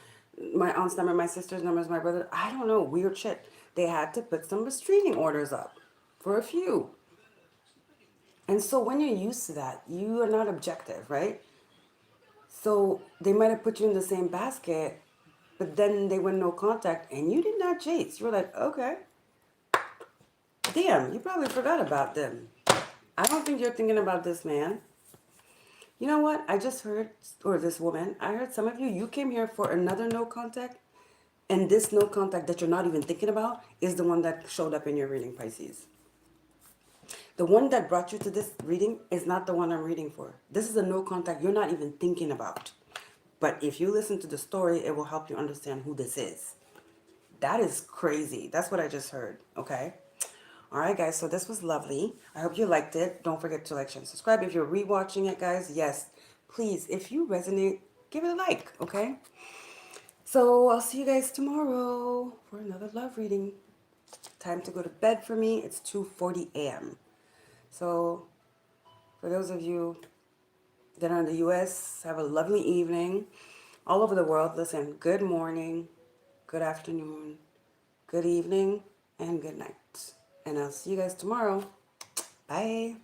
my aunt's number, my sister's numbers, my brother, I don't know, weird shit. They had to put some restraining orders up for a few. And so when you're used to that, you are not objective, right? So they might have put you in the same basket, but then they went no contact and you did not chase. You were like, okay. Damn, you probably forgot about them. I don't think you're thinking about this man. You know what? I just heard, or this woman, I heard some of you came here for another no contact, and this no contact that you're not even thinking about is the one that showed up in your reading, Pisces. The one that brought you to this reading is not the one I'm reading for. This is a no contact you're not even thinking about. But if you listen to the story, it will help you understand who this is. That is crazy. That's what I just heard. Okay. All right, guys. So this was lovely. I hope you liked it. Don't forget to like, share, and subscribe. If you're rewatching it, guys, yes, please. If you resonate, give it a like. Okay. So I'll see you guys tomorrow for another love reading. Time to go to bed for me. It's 2:40 a.m. So for those of you that are in the U.S., have a lovely evening. All over the world, listen, good morning, good afternoon, good evening, and good night. And I'll see you guys tomorrow. Bye.